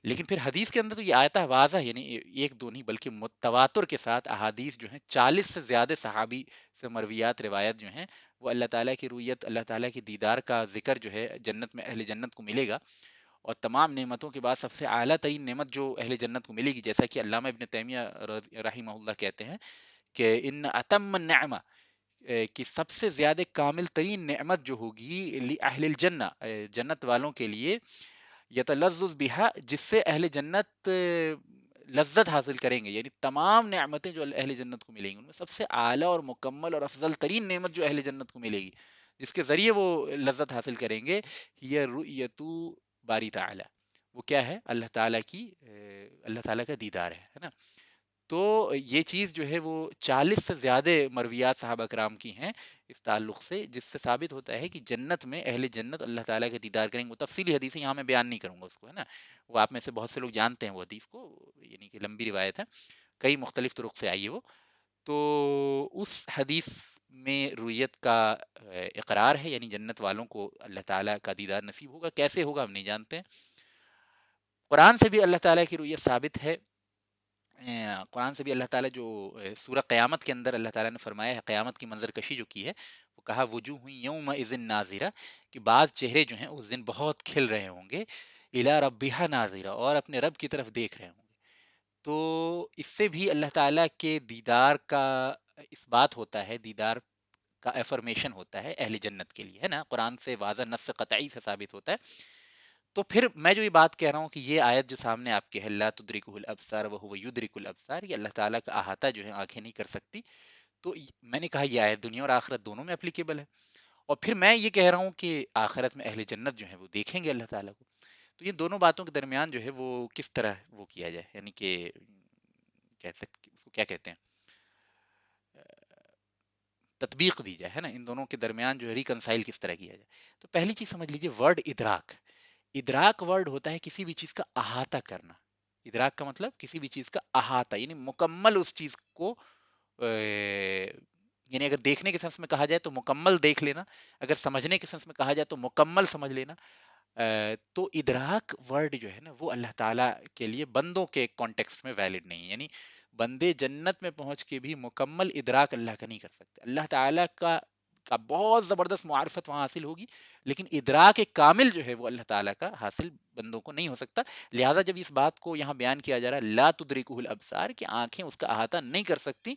لیکن پھر حدیث کے اندر تو یہ آیت واضح، یعنی ایک دو نہیں بلکہ متواتر کے ساتھ احادیث جو ہیں، 40 سے زیادہ صحابی سے مرویات روایت جو ہیں، وہ اللہ تعالیٰ کی رؤیت، اللہ تعالیٰ کی دیدار کا ذکر جو ہے جنت میں اہل جنت کو ملے گا. اور تمام نعمتوں کے بعد سب سے اعلیٰ ترین نعمت جو اہل جنت کو ملے گی، جیسا کہ علامہ ابن تیمیہ رحمہ اللہ کہتے ہیں کہ ان اتم النعمہ، کہ سب سے زیادہ کامل ترین نعمت جو ہوگی اہل الجنہ، جنت والوں کے لیے، یتلذذ بہا، جس سے اہل جنت لذت حاصل کریں گے. یعنی تمام نعمتیں جو اہل جنت کو ملیں گی، ان میں سب سے اعلیٰ اور مکمل اور افضل ترین نعمت جو اہل جنت کو ملے گی، جس کے ذریعے وہ لذت حاصل کریں گے، یہ رؤیت باری تعالی، وہ کیا ہے؟ اللہ تعالیٰ کی اللہ تعالیٰ کا دیدار ہے نا. تو یہ چیز جو ہے وہ 40 سے زیادہ مرویات صحابہ کرام کی ہیں اس تعلق سے، جس سے ثابت ہوتا ہے کہ جنت میں اہل جنت اللہ تعالیٰ کے دیدار کریں گے. وہ تفصیلی حدیث ہے، یہاں میں بیان نہیں کروں گا اس کو، ہے نا. وہ آپ میں سے بہت سے لوگ جانتے ہیں وہ حدیث کو، یعنی کہ لمبی روایت ہے، کئی مختلف طرق سے آئی ہے وہ. تو اس حدیث میں رویت کا اقرار ہے، یعنی جنت والوں کو اللہ تعالیٰ کا دیدار نصیب ہوگا. کیسے ہوگا ہم نہیں جانتے ہیں. قرآن سے بھی اللہ تعالیٰ کی رویت ثابت ہے. قرآن سے بھی اللہ تعالیٰ جو سورہ قیامت کے اندر اللہ تعالیٰ نے فرمایا ہے، قیامت کی منظر کشی جو کی ہے، وہ کہا وجوہ یومئذ ناظرہ، کہ بعض چہرے جو ہیں اس دن بہت کھل رہے ہوں گے، الی ربہا ناظرہ، اور اپنے رب کی طرف دیکھ رہے ہوں گے. تو اس سے بھی اللہ تعالیٰ کے دیدار کا اس بات ہوتا ہے، دیدار کا افرمیشن ہوتا ہے اہل جنت کے لیے، ہے نا. قرآن سے واضح نص قطعی سے ثابت ہوتا ہے. تو پھر میں جو یہ بات کہہ رہا ہوں کہ یہ آیت جو سامنے آپ کے ہے، لا تدرکہ الابصار وہو یدرک الابصار، یہ اللہ تعالیٰ کا احاطہ جو ہے آنکھیں نہیں کر سکتی. تو میں نے کہا یہ آیت دنیا اور آخرت دونوں میں اپلیکیبل ہے. اور پھر میں یہ کہہ رہا ہوں کہ آخرت میں اہل جنت جو ہیں وہ دیکھیں گے اللہ تعالیٰ کو. تو یہ دونوں باتوں کے درمیان جو ہے وہ کس طرح وہ کیا جائے، یعنی کہ اس کو کیا کہتے ہیں، تطبیق دی جائے، ہے نا. ان دونوں کے درمیان جو ہے ریکنسائل کس طرح کیا جائے. تو پہلی چیز سمجھ لیجئے، ورڈ ادراک. ادراک ورڈ ہوتا ہے کسی بھی چیز کا احاطہ کرنا. ادراک کا مطلب کسی بھی چیز کا احاطہ، یعنی مکمل اس چیز کو یعنی اگر دیکھنے کے سنس میں کہا جائے تو مکمل دیکھ لینا، اگر سمجھنے کے سنس میں کہا جائے تو مکمل سمجھ لینا. تو ادراک ورڈ جو ہے نا وہ اللہ تعالیٰ کے لیے بندوں کے کانٹیکسٹ میں ویلڈ نہیں ہے. یعنی بندے جنت میں پہنچ کے بھی مکمل ادراک اللہ کا نہیں کر سکتے. اللہ تعالیٰ کا بہت زبردست معرفت وہاں حاصل ہوگی، لیکن ادراک کامل جو ہے وہ اللہ تعالیٰ کا حاصل بندوں کو نہیں ہو سکتا. لہٰذا جب اس بات کو یہاں بیان کیا جا رہا ہے لا تدرکہ الابصار، کہ آنکھیں اس کا احاطہ نہیں کر سکتی،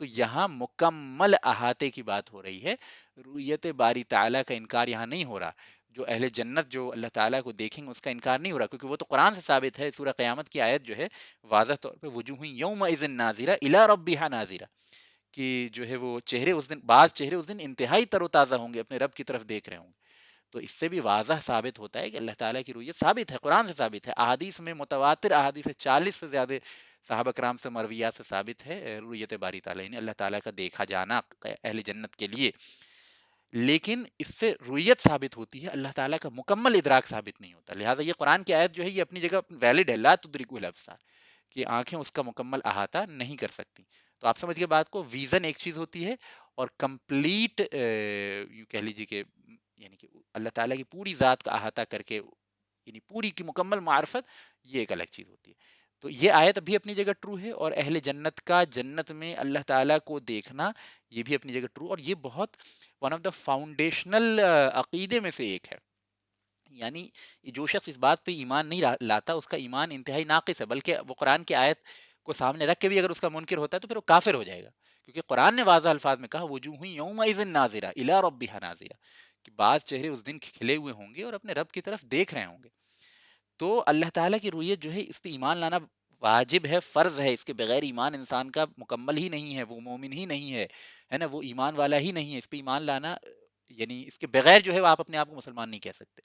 تو یہاں مکمل احاطے کی بات ہو رہی ہے. رؤیت باری تعالیٰ کا انکار یہاں نہیں ہو رہا. جو اہل جنت جو اللہ تعالیٰ کو دیکھیں گے اس کا انکار نہیں ہو رہا، کیونکہ وہ تو قرآن سے ثابت ہے. سورہ قیامت کی آیت جو ہے واضح طور پہ وجوہ یومئذ ناظرہ الی ربہا ناظرہ، کہ جو ہے وہ چہرے اس دن، بعض چہرے اس دن انتہائی تر و تازہ ہوں گے، اپنے رب کی طرف دیکھ رہے ہوں گے. تو اس سے بھی واضح ثابت ہوتا ہے کہ اللہ تعالیٰ کی رویت ثابت ہے، قرآن سے ثابت ہے، احادیث میں متواتر احادیث 40 سے زیادہ صحابہ کرام سے مرویات سے ثابت ہے رویت باری تعالیٰ، یعنی اللہ تعالیٰ کا دیکھا جانا اہل جنت کے لیے. لیکن اس سے رویت ثابت ہوتی ہے، اللہ تعالیٰ کا مکمل ادراک ثابت نہیں ہوتا. لہٰذا یہ قرآن کی آیت جو ہے یہ اپنی جگہ ویلڈ ہے، لا تدرکہ الابصار، کہ آنکھیں اس کا مکمل احاطہ نہیں کر سکتی. تو آپ سمجھ گئے بات کو. ویژن ایک چیز ہوتی ہے، اور کمپلیٹ یوں کہہ لیجیے کہ یعنی کہ اللہ تعالیٰ کی پوری ذات کا احاطہ کر کے، یعنی پوری کی مکمل معرفت، یہ ایک الگ چیز ہوتی ہے. تو یہ آیت بھی اپنی جگہ ٹرو ہے، اور اہل جنت کا جنت میں اللہ تعالیٰ کو دیکھنا یہ بھی اپنی جگہ ٹرو، اور یہ بہت ون آف دا فاؤنڈیشنل عقیدے میں سے ایک ہے. یعنی جو شخص اس بات پہ ایمان نہیں لاتا اس کا ایمان انتہائی ناقص ہے، بلکہ وہ قرآن کی آیت کو سامنے رکھ کے بھی اگر اس کا منکر ہوتا ہے تو پھر وہ کافر ہو جائے گا. کیونکہ قرآن نے واضح الفاظ میں کہا وجوہ یومئذ ناظرہ الی ربہا ناظرہ، کہ بعض چہرے اس دن کھلے ہوئے ہوں گے اور اپنے رب کی طرف دیکھ رہے ہوں گے. تو اللہ تعالیٰ کی رویت جو ہے اس پہ ایمان لانا واجب ہے، فرض ہے. اس کے بغیر ایمان انسان کا مکمل ہی نہیں ہے، وہ مومن ہی نہیں ہے نا، وہ ایمان والا ہی نہیں ہے. اس پہ ایمان لانا یعنی اس کے بغیر جو ہے آپ اپنے آپ کو مسلمان نہیں کہہ سکتے.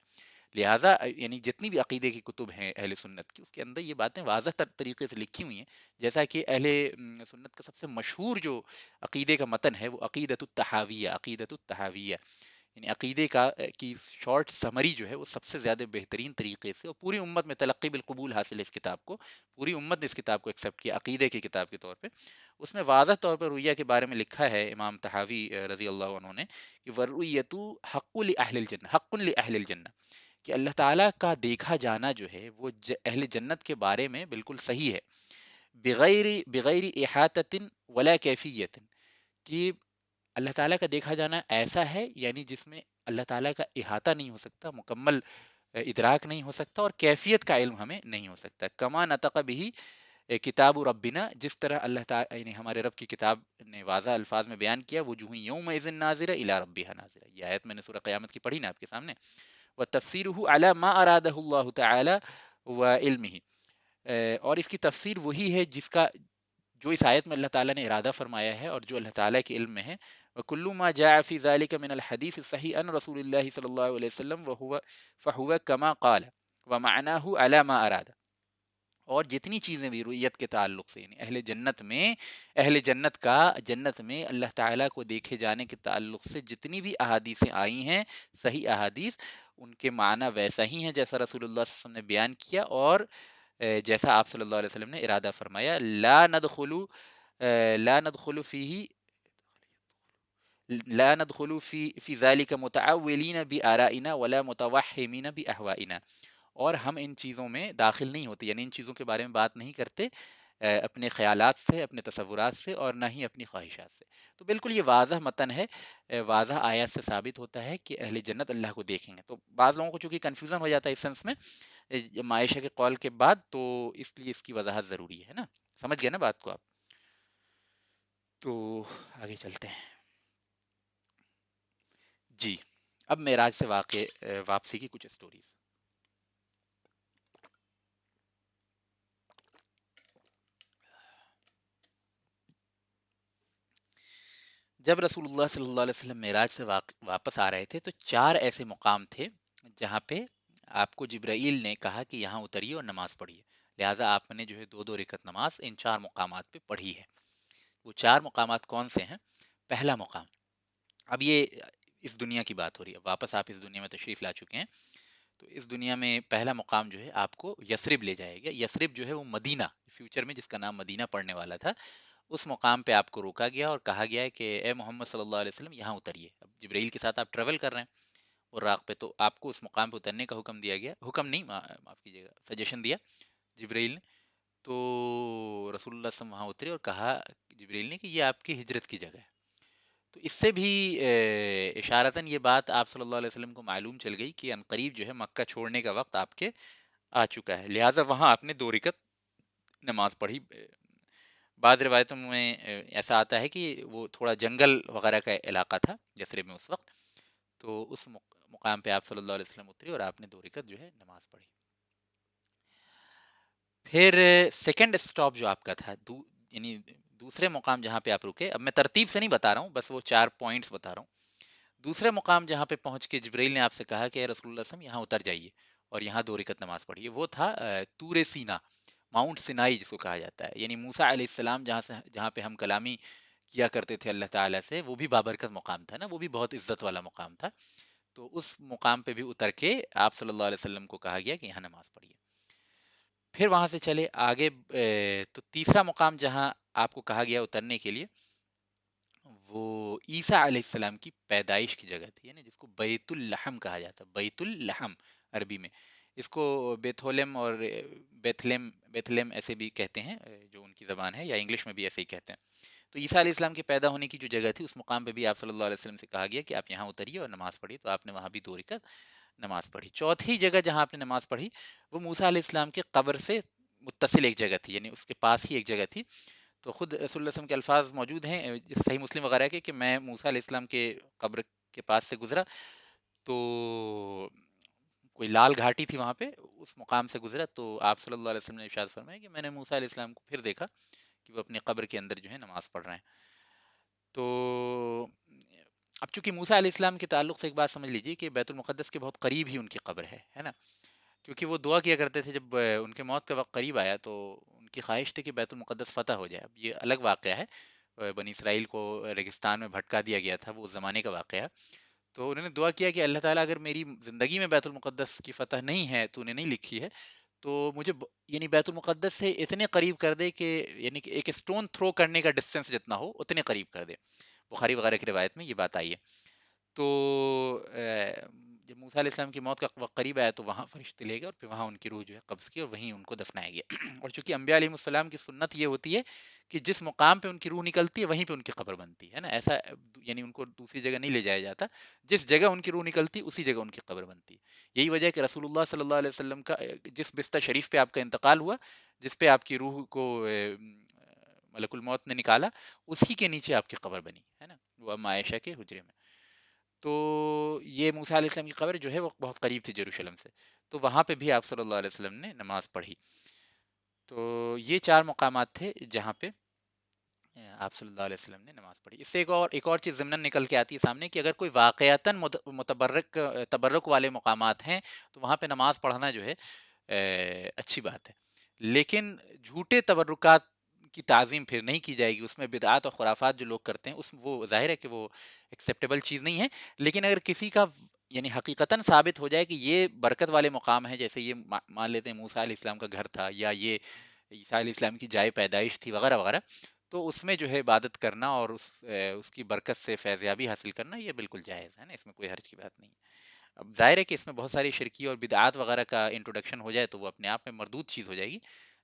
لہٰذا یعنی جتنی بھی عقیدے کی کتب ہیں اہل سنت کی، اس کے اندر یہ باتیں واضح طریقے سے لکھی ہوئی ہیں. جیسا کہ اہل سنت کا سب سے مشہور جو عقیدے کا متن ہے وہ عقیدۃ الطحاویہ، عقیدۃ الطحاویہ، یعنی عقیدے کی شارٹ سمری جو ہے وہ سب سے زیادہ بہترین طریقے سے، اور پوری امت میں تلقی بالقبول حاصل ہے اس کتاب کو. پوری امت نے اس کتاب کو ایکسیپٹ کیا عقیدے کی کتاب کے طور پہ. اس میں واضح طور پر رویہ کے بارے میں لکھا ہے امام طحاوی رضی اللہ عنہ نے کہ والرؤیۃ حق لأہل الجنہ، حق لأہل الجنہ، کہ اللہ تعالیٰ کا دیکھا جانا جو ہے وہ اہل جنت کے بارے میں بالکل صحیح ہے. بغیر احاطۃ ولا کیفیت، کہ اللہ تعالیٰ کا دیکھا جانا ایسا ہے یعنی جس میں اللہ تعالیٰ کا احاطہ نہیں ہو سکتا، مکمل ادراک نہیں ہو سکتا، اور کیفیت کا علم ہمیں نہیں ہو سکتا. کما نطق بھی کتاب ربنا، جس طرح اللہ تعالیٰ یعنی ہمارے رب کی کتاب نے واضح الفاظ میں بیان کیا وجوہ یومئذ ناظرہ الی ربہا ناظرہ. یہ آیت میں نے سورہ قیامت کی پڑھی نا آپ کے سامنے. وتفسیرہ علی ما ارادہ اللہ تعالی وعلمہ، اور اس کی تفسیر وہی ہے جس کا جو اس آیت میں اللہ تعالیٰ نے ارادہ فرمایا ہے اور جو اللہ تعالیٰ کے علم میں ہے. وَكُلُّ مَا جَاءَ فِي ذَلِكَ مِنَ الْحَدِيثِ الصَّحِيحِ عَنْ رَسُولِ اللَّهِ صلی اللہ علیہ وسلم فَهُوَ كَمَا قَالَ وَمَعْنَاهُ عَلَى مَا أَرَادَ. اور جتنی چیزیں بھی رؤیت کے تعلق سے، یعنی اہل جنت کا جنت میں اللہ تعالیٰ کو دیکھے جانے کے تعلق سے جتنی بھی احادیثیں آئی ہیں، صحیح احادیث، ان کے معنی ویسا ہی ہیں جیسا رسول اللہ صلی اللہ علیہ وسلم نے بیان کیا، اور جیسا آپ صلی اللہ علیہ وسلم نے ارادہ فرمایا، لا ندخل فیہ لا ندخل فی ذلك متعولین بآرائنا ولا متوحمین باہوائنا، اور ہم ان چیزوں میں داخل نہیں ہوتے، یعنی ان چیزوں کے بارے میں بات نہیں کرتے اپنے خیالات سے، اپنے تصورات سے، اور نہ ہی اپنی خواہشات سے۔ تو بالکل یہ واضح متن ہے، واضح آیات سے ثابت ہوتا ہے کہ اہل جنت اللہ کو دیکھیں گے۔ تو بعض لوگوں کو چونکہ کنفیوژن ہو جاتا ہے اس سینس میں معائشہ کے قول کے بعد، تو اس لیے اس کی وضاحت ضروری ہے نا، سمجھ گئے نا بات کو آپ؟ تو آگے چلتے ہیں جی۔ اب معراج سے واقع واپسی کی کچھ اسٹوریز۔ جب رسول اللہ صلی اللہ علیہ وسلم معراج سے واپس آ رہے تھے تو 4 ایسے مقام تھے جہاں پہ آپ کو جبرائیل نے کہا کہ یہاں اتریے اور نماز پڑھیے، لہٰذا آپ نے جو ہے 2 2 رکعت نماز ان 4 مقامات پہ پڑھی ہے۔ وہ 4 مقامات کون سے ہیں؟ پہلا مقام، اب یہ اس دنیا کی بات ہو رہی ہے، واپس آپ اس دنیا میں تشریف لا چکے ہیں، تو اس دنیا میں پہلا مقام جو ہے آپ کو یثرب لے جائے گا۔ یثرب جو ہے وہ مدینہ، فیوچر میں جس کا نام مدینہ پڑنے والا تھا، اس مقام پہ آپ کو روکا گیا اور کہا گیا ہے کہ اے محمد صلی اللہ علیہ وسلم یہاں اتریے۔ اب جبرائیل کے ساتھ آپ ٹریول کر رہے ہیں اور راق پہ، تو آپ کو اس مقام پہ اترنے کا حکم دیا گیا، حکم نہیں معاف کیجیے گا، سجیشن دیا جبرائیل نے۔ تو رسول اللہ صلی اللہ علیہ وسلم وہاں اترے اور کہا جبرائیل نے کہ یہ آپ کی ہجرت کی جگہ ہے۔ تو اس سے بھی اشارتاً یہ بات آپ صلی اللہ علیہ وسلم کو معلوم چل گئی کہ عنقریب جو ہے مکہ چھوڑنے کا وقت آپ کے آ چکا ہے، لہٰذا وہاں آپ نے 2 رکعت نماز پڑھی۔ بعض روایتوں میں ایسا آتا ہے کہ وہ تھوڑا جنگل وغیرہ کا علاقہ تھا یثرب میں اس وقت، تو اس مقام پہ آپ صلی اللہ علیہ وسلم اترے اور آپ نے 2 رکعت جو ہے نماز پڑھی۔ پھر سیکنڈ اسٹاپ جو آپ کا تھا، یعنی دوسرے مقام جہاں پہ آپ رکے، اب میں ترتیب سے نہیں بتا رہا ہوں، بس وہ 4 پوائنٹس بتا رہا ہوں۔ دوسرے مقام جہاں پہ پہنچ کے جبرائیل نے آپ سے کہا کہ اے رسول اللہ صلی اللہ علیہ وسلم یہاں اتر جائیے اور یہاں 2 رکعت نماز پڑھیے، وہ تھا طور سینا، ماؤنٹ سینائی جس کو کہا جاتا ہے، یعنی موسیٰ علیہ السلام جہاں پہ ہم کلامی کیا کرتے تھے اللہ تعالیٰ سے، وہ بھی بابرکت مقام تھا نا، وہ بھی بہت عزت والا مقام تھا۔ تو اس مقام پہ بھی اتر کے آپ صلی اللہ علیہ وسلم کو کہا گیا کہ یہاں نماز پڑھیے۔ پھر وہاں سے چلے آگے، تو تیسرا مقام جہاں آپ کو کہا گیا اترنے کے لیے، وہ عیسیٰ علیہ السلام کی پیدائش کی جگہ تھی، یعنی جس کو بیت الحم کہا جاتا ہے، بیت الحم عربی میں، اس کو بیتھولم اور بیتھلیم ایسے بھی کہتے ہیں جو ان کی زبان ہے، یا انگلش میں بھی ایسے ہی کہتے ہیں۔ تو عیسیٰ علیہ السلام کے پیدا ہونے کی جو جگہ تھی، اس مقام پہ بھی آپ صلی اللہ علیہ وسلم سے کہا گیا کہ آپ یہاں اتریے اور نماز پڑھیے، تو آپ نے وہاں بھی 2 رکعت نماز پڑھی۔ چوتھی جگہ جہاں آپ نے نماز پڑھی وہ موسیٰ علیہ السلام کے قبر سے متصل ایک جگہ تھی، یعنی اس کے پاس ہی ایک جگہ تھی۔ تو خود رسول اللہ صلی اللہ علیہ وسلم کے الفاظ موجود ہیں صحیح مسلم وغیرہ کے کہ میں موسیٰ علیہ السلام کے قبر کے پاس سے گزرا، تو کوئی لال گھاٹی تھی وہاں پہ، اس مقام سے گزرا، تو آپ صلی اللہ علیہ وسلم نے ارشاد فرمایا کہ میں نے موسیٰ علیہ السلام کو پھر دیکھا کہ وہ اپنی قبر کے اندر جو ہے نماز پڑھ رہے ہیں۔ تو اب چونکہ موسیٰ علیہ السلام کے تعلق سے ایک بات سمجھ لیجیے کہ بیت المقدس کے بہت قریب ہی ان کی قبر ہے نا، کیونکہ وہ دعا کیا کرتے تھے جب ان کے موت کا وقت قریب آیا تو ان کی خواہش تھی کہ بیت المقدس فتح ہو جائے۔ اب یہ الگ واقعہ ہے، بنی اسرائیل کو ریگستان میں بھٹکا دیا گیا تھا، وہ اس زمانے کا واقعہ ہے۔ تو انہوں نے دعا کیا کہ اللہ تعالیٰ اگر میری زندگی میں بیت المقدس کی فتح نہیں ہے، تو انہیں نہیں لکھی ہے، تو مجھے یعنی بیت المقدس سے اتنے قریب کر دے کہ یعنی کہ ایک اسٹون تھرو کرنے کا ڈسٹینس جتنا ہو اتنے قریب کر دے۔ بخاری وغیرہ کی روایت میں یہ بات آئی ہے۔ تو جب موسیٰ علیہ السلام کی موت کا وقت قریب آیا تو وہاں فرشتے لے گئے اور پھر وہاں ان کی روح جو ہے قبض کی اور وہیں ان کو دفنایا گیا۔ اور چونکہ انبیاء علیہ السلام کی سنت یہ ہوتی ہے کہ جس مقام پہ ان کی روح نکلتی ہے وہیں پہ ان کی قبر بنتی ہے نا، ایسا یعنی ان کو دوسری جگہ نہیں لے جایا جاتا، جس جگہ ان کی روح نکلتی ہے اسی جگہ ان کی قبر بنتی ہے۔ یہی وجہ ہے کہ رسول اللہ صلی اللہ علیہ وسلم کا جس بستر شریف پہ آپ کا انتقال ہوا، جس پہ آپ کی روح کو ملک الموت نے نکالا، اسی کے نیچے آپ کی قبر بنی ہے نا، وہ ام عائشہ کے حجرے میں۔ تو یہ موسیٰ علیہ السلام کی قبر جو ہے وہ بہت قریب تھی یروشلم سے، تو وہاں پہ بھی آپ صلی اللہ علیہ وسلم نے نماز پڑھی۔ تو یہ 4 مقامات تھے جہاں پہ آپ صلی اللہ علیہ وسلم نے نماز پڑھی۔ اس سے ایک اور چیز ضمناً نکل کے آتی ہے سامنے کہ اگر کوئی واقعتاً تبرک والے مقامات ہیں تو وہاں پہ نماز پڑھنا جو ہے اچھی بات ہے، لیکن جھوٹے تبرکات کی تعظیم پھر نہیں کی جائے گی، اس میں بدعات اور خرافات جو لوگ کرتے ہیں اس وہ ظاہر ہے کہ وہ ایکسیپٹیبل چیز نہیں ہے. لیکن اگر کسی کا یعنی حقیقتاً ثابت ہو جائے کہ یہ برکت والے مقام ہے، جیسے یہ مان لیتے ہیں موسیٰ علیہ السلام کا گھر تھا، یا یہ عیسیٰ علیہ السلام کی جائے پیدائش تھی وغیرہ وغیرہ، تو اس میں جو ہے عبادت کرنا اور اس کی برکت سے فیضیابی حاصل کرنا یہ بالکل جائز ہے نا، اس میں کوئی حرج کی بات نہیں ہے. اب ظاہر ہے کہ اس میں بہت ساری شرکی اور بدعات وغیرہ کا انٹروڈکشن ہو جائے تو وہ اپنے آپ میں مردود چیز ہو جائے گی.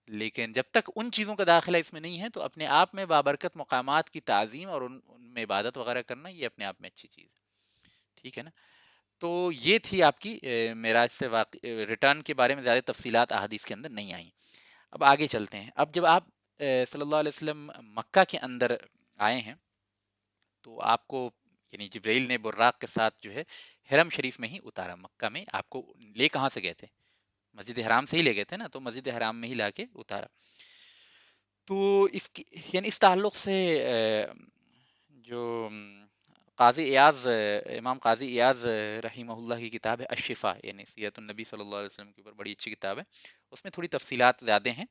لیکن جب تک ان چیزوں کا داخلہ اس میں نہیں ہے تو اپنے آپ میں بابرکت مقامات کی تعظیم اور ان میں عبادت وغیرہ کرنا یہ اپنے آپ میں اچھی چیز ہے. ٹھیک ہے نا. تو یہ تھی آپ کی معراج سے ریٹرن کے بارے میں زیادہ تفصیلات احادیث کے اندر نہیں آئیں. اب آگے چلتے ہیں. اب جب آپ صلی اللہ علیہ وسلم مکہ کے اندر آئے ہیں تو آپ کو یعنی جبرائیل نے براق کے ساتھ جو ہے حرم شریف میں ہی اتارا. مکہ میں آپ کو لے کہاں سے گئے تھے؟ مسجد حرام سے ہی لے گئے تھے نا، تو مسجد حرام میں ہی لا کے اتارا. تو اس کی یعنی اس تعلق سے جو قاضی ایاز امام قاضی ایاز رحمہ اللہ کی کتاب ہے الشفا، یعنی سیرت النبی صلی اللہ علیہ وسلم کے اوپر بڑی اچھی کتاب ہے. اس میں تھوڑی تفصیلات زیادہ ہیں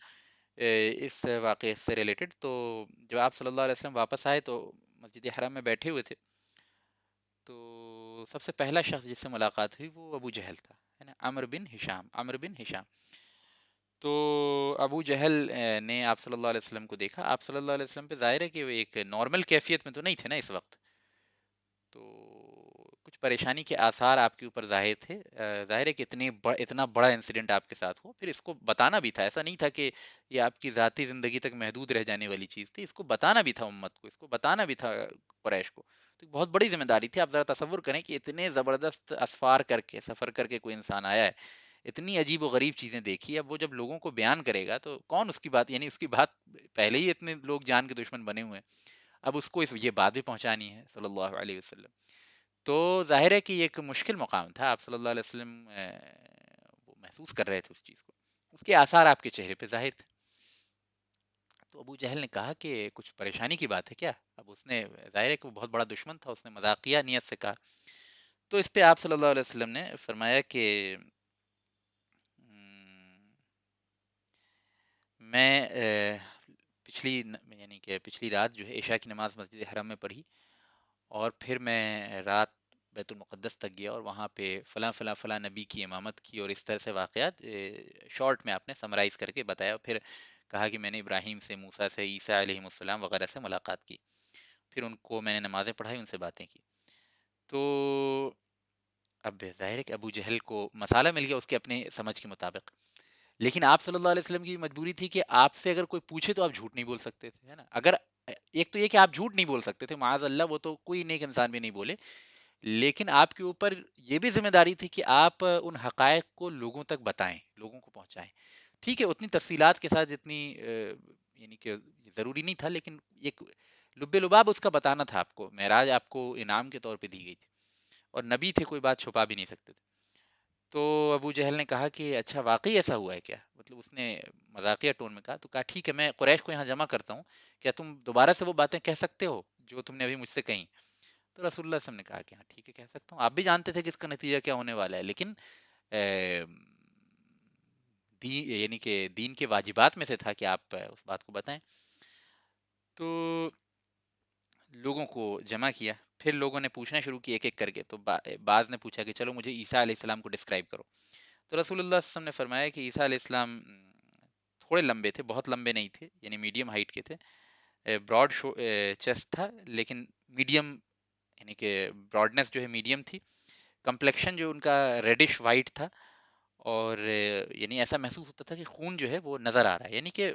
اس واقعے سے ریلیٹڈ. تو جب آپ صلی اللہ علیہ وسلم واپس آئے تو مسجد حرام میں بیٹھے ہوئے تھے، تو سب سے پہلا شخص جس سے ملاقات ہوئی وہ ابو جہل تھا، ہے نا، عمرو بن ہشام. تو ابو جہل نے آپ صلی اللہ علیہ وسلم کو دیکھا. آپ صلی اللہ علیہ وسلم پہ ظاہر ہے کہ وہ ایک نارمل کیفیت میں تو نہیں تھے نا اس وقت، تو کچھ پریشانی کے آثار آپ کے اوپر ظاہر تھے. ظاہر ہے کہ اتنا بڑا انسیڈنٹ آپ کے ساتھ ہو، پھر اس کو بتانا بھی تھا. ایسا نہیں تھا کہ یہ آپ کی ذاتی زندگی تک محدود رہ جانے والی چیز تھی، اس کو بتانا بھی تھا امت کو، اس کو بتانا بھی تھا قریش کو. تو بہت بڑی ذمہ داری تھی. آپ ذرا تصور کریں کہ اتنے زبردست اسفار کر کے سفر کر کے کوئی انسان آیا ہے، اتنی عجیب و غریب چیزیں دیکھی. اب وہ جب لوگوں کو بیان کرے گا تو کون اس کی بات، یعنی اس کی بات پہلے ہی اتنے لوگ جان کے دشمن بنے ہوئے ہیں، اب اس کو یہ بات بھی پہنچانی ہے صلی اللہ علیہ وسلم. تو ظاہر ہے کہ یہ ایک مشکل مقام تھا. آپ صلی اللہ علیہ وسلم وہ محسوس کر رہے تھے اس چیز کو، اس کے آثار آپ کے چہرے پہ ظاہر تھے. تو ابو جہل نے کہا کہ کچھ پریشانی کی بات ہے کیا؟ اب اس نے ظاہر ہے کہ وہ بہت بڑا دشمن تھا، اس نے مذاقیہ نیت سے کہا. تو اس پہ آپ صلی اللہ علیہ وسلم نے فرمایا کہ میں یعنی کہ پچھلی رات جو ہے عشاء کی نماز مسجد حرم میں پڑھی، اور پھر میں رات بیت المقدس تک گیا اور وہاں پہ فلاں فلاں فلاں نبی کی امامت کی، اور اس طرح سے واقعات شارٹ میں آپ نے سمرائز کر کے بتایا. پھر کہا کہ میں نے ابراہیم سے، موسیٰ سے، عیسیٰ علیہ السلام وغیرہ سے ملاقات کی، پھر ان کو میں نے نمازیں پڑھائی، ان سے باتیں کی. تو اب ظاہر ہے کہ ابو جہل کو مسالہ مل گیا اس کے اپنے سمجھ کے مطابق. لیکن آپ صلی اللہ علیہ وسلم کی مجبوری تھی کہ آپ سے اگر کوئی پوچھے تو آپ جھوٹ نہیں بول سکتے تھے، ہے نا. اگر ایک تو یہ کہ آپ جھوٹ نہیں بول سکتے تھے، معاذ اللہ وہ تو کوئی نیک انسان بھی نہیں بولے، لیکن آپ کے اوپر یہ بھی ذمہ داری تھی کہ آپ ان حقائق کو لوگوں تک بتائیں، لوگوں کو پہنچائیں. ٹھیک ہے اتنی تفصیلات کے ساتھ جتنی یعنی کہ ضروری نہیں تھا، لیکن ایک لب لباب اس کا بتانا تھا. آپ کو معراج آپ کو انعام کے طور پہ دی گئی تھی، اور نبی تھے، کوئی بات چھپا بھی نہیں سکتے تھے. تو ابو جہل نے کہا کہ اچھا واقعی ایسا ہوا ہے کیا؟ مطلب اس نے مذاقیہ ٹون میں کہا. تو کہا ٹھیک ہے میں قریش کو یہاں جمع کرتا ہوں، کیا تم دوبارہ سے وہ باتیں کہہ سکتے ہو جو تم نے ابھی مجھ سے کہیں؟ تو رسول اللہ صلی اللہ علیہ وسلم نے کہا کہ ہاں ٹھیک ہے کہہ سکتا ہوں. آپ بھی جانتے تھے کہ اس کا نتیجہ کیا ہونے والا ہے، لیکن یعنی کہ دین کے واجبات میں سے تھا کہ آپ اس بات کو بتائیں. تو لوگوں کو جمع کیا، پھر لوگوں نے پوچھنا شروع کیا ایک ایک کر کے. تو بعض نے پوچھا کہ چلو مجھے عیسیٰ علیہ السلام کو ڈسکرائب کرو. تو رسول اللہ صلی اللہ علیہ وسلم نے فرمایا کہ عیسیٰ علیہ السلام تھوڑے لمبے تھے، بہت لمبے نہیں تھے، یعنی میڈیم ہائٹ کے تھے. براڈ چیسٹ تھا، لیکن میڈیم یعنی کہ براڈنس جو ہے میڈیم تھی. کمپلیکشن جو ان کا ریڈش وائٹ تھا، اور یعنی ایسا محسوس ہوتا تھا کہ خون جو ہے وہ نظر آ رہا ہے، یعنی کہ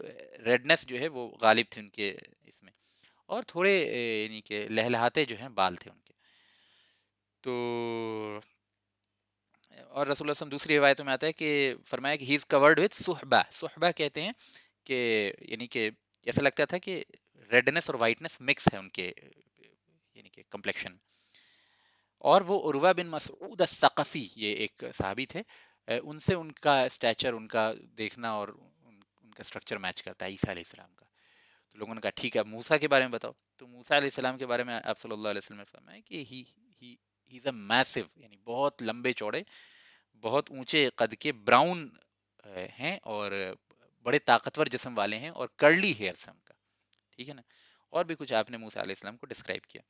ریڈنس جو ہے وہ غالب تھی ان کے اس میں. اور تھوڑے یعنی کہ لہلہاتے جو ہیں بال تھے ان کے. تو اور رسول اللہ صلی اللہ علیہ وسلم دوسری روایتوں میں آتا ہے کہ فرمایا کہ ہی از کورڈ وتھ صحبہ. صحبہ کہتے ہیں کہ یعنی کہ ایسا لگتا تھا کہ ریڈنس اور وائٹنس مکس ہے ان کے یعنی کہ کمپلیکشن. اور وہ عروہ بن مسعود الثقفی، یہ ایک صحابی تھے، ان سے ان کا اسٹیچر، ان کا دیکھنا اور ان کا اسٹرکچر میچ کرتا ہے عیسیٰ علیہ السلام کا. تو لوگوں نے کہا ٹھیک ہے اب موسیٰ کے بارے میں بتاؤ. تو موسیٰ علیہ السلام کے بارے میں آپ صلی اللہ علیہ وسلم نے فرمایا کہ ہی از اے میسو، یعنی بہت لمبے چوڑے، بہت اونچے قد کے، براؤن ہیں، اور بڑے طاقتور جسم والے ہیں اور کرلی ہیئرس ہیں ان کا، ٹھیک ہے نا. اور بھی کچھ آپ نے موسیٰ علیہ السلام کو ڈسکرائب کیا.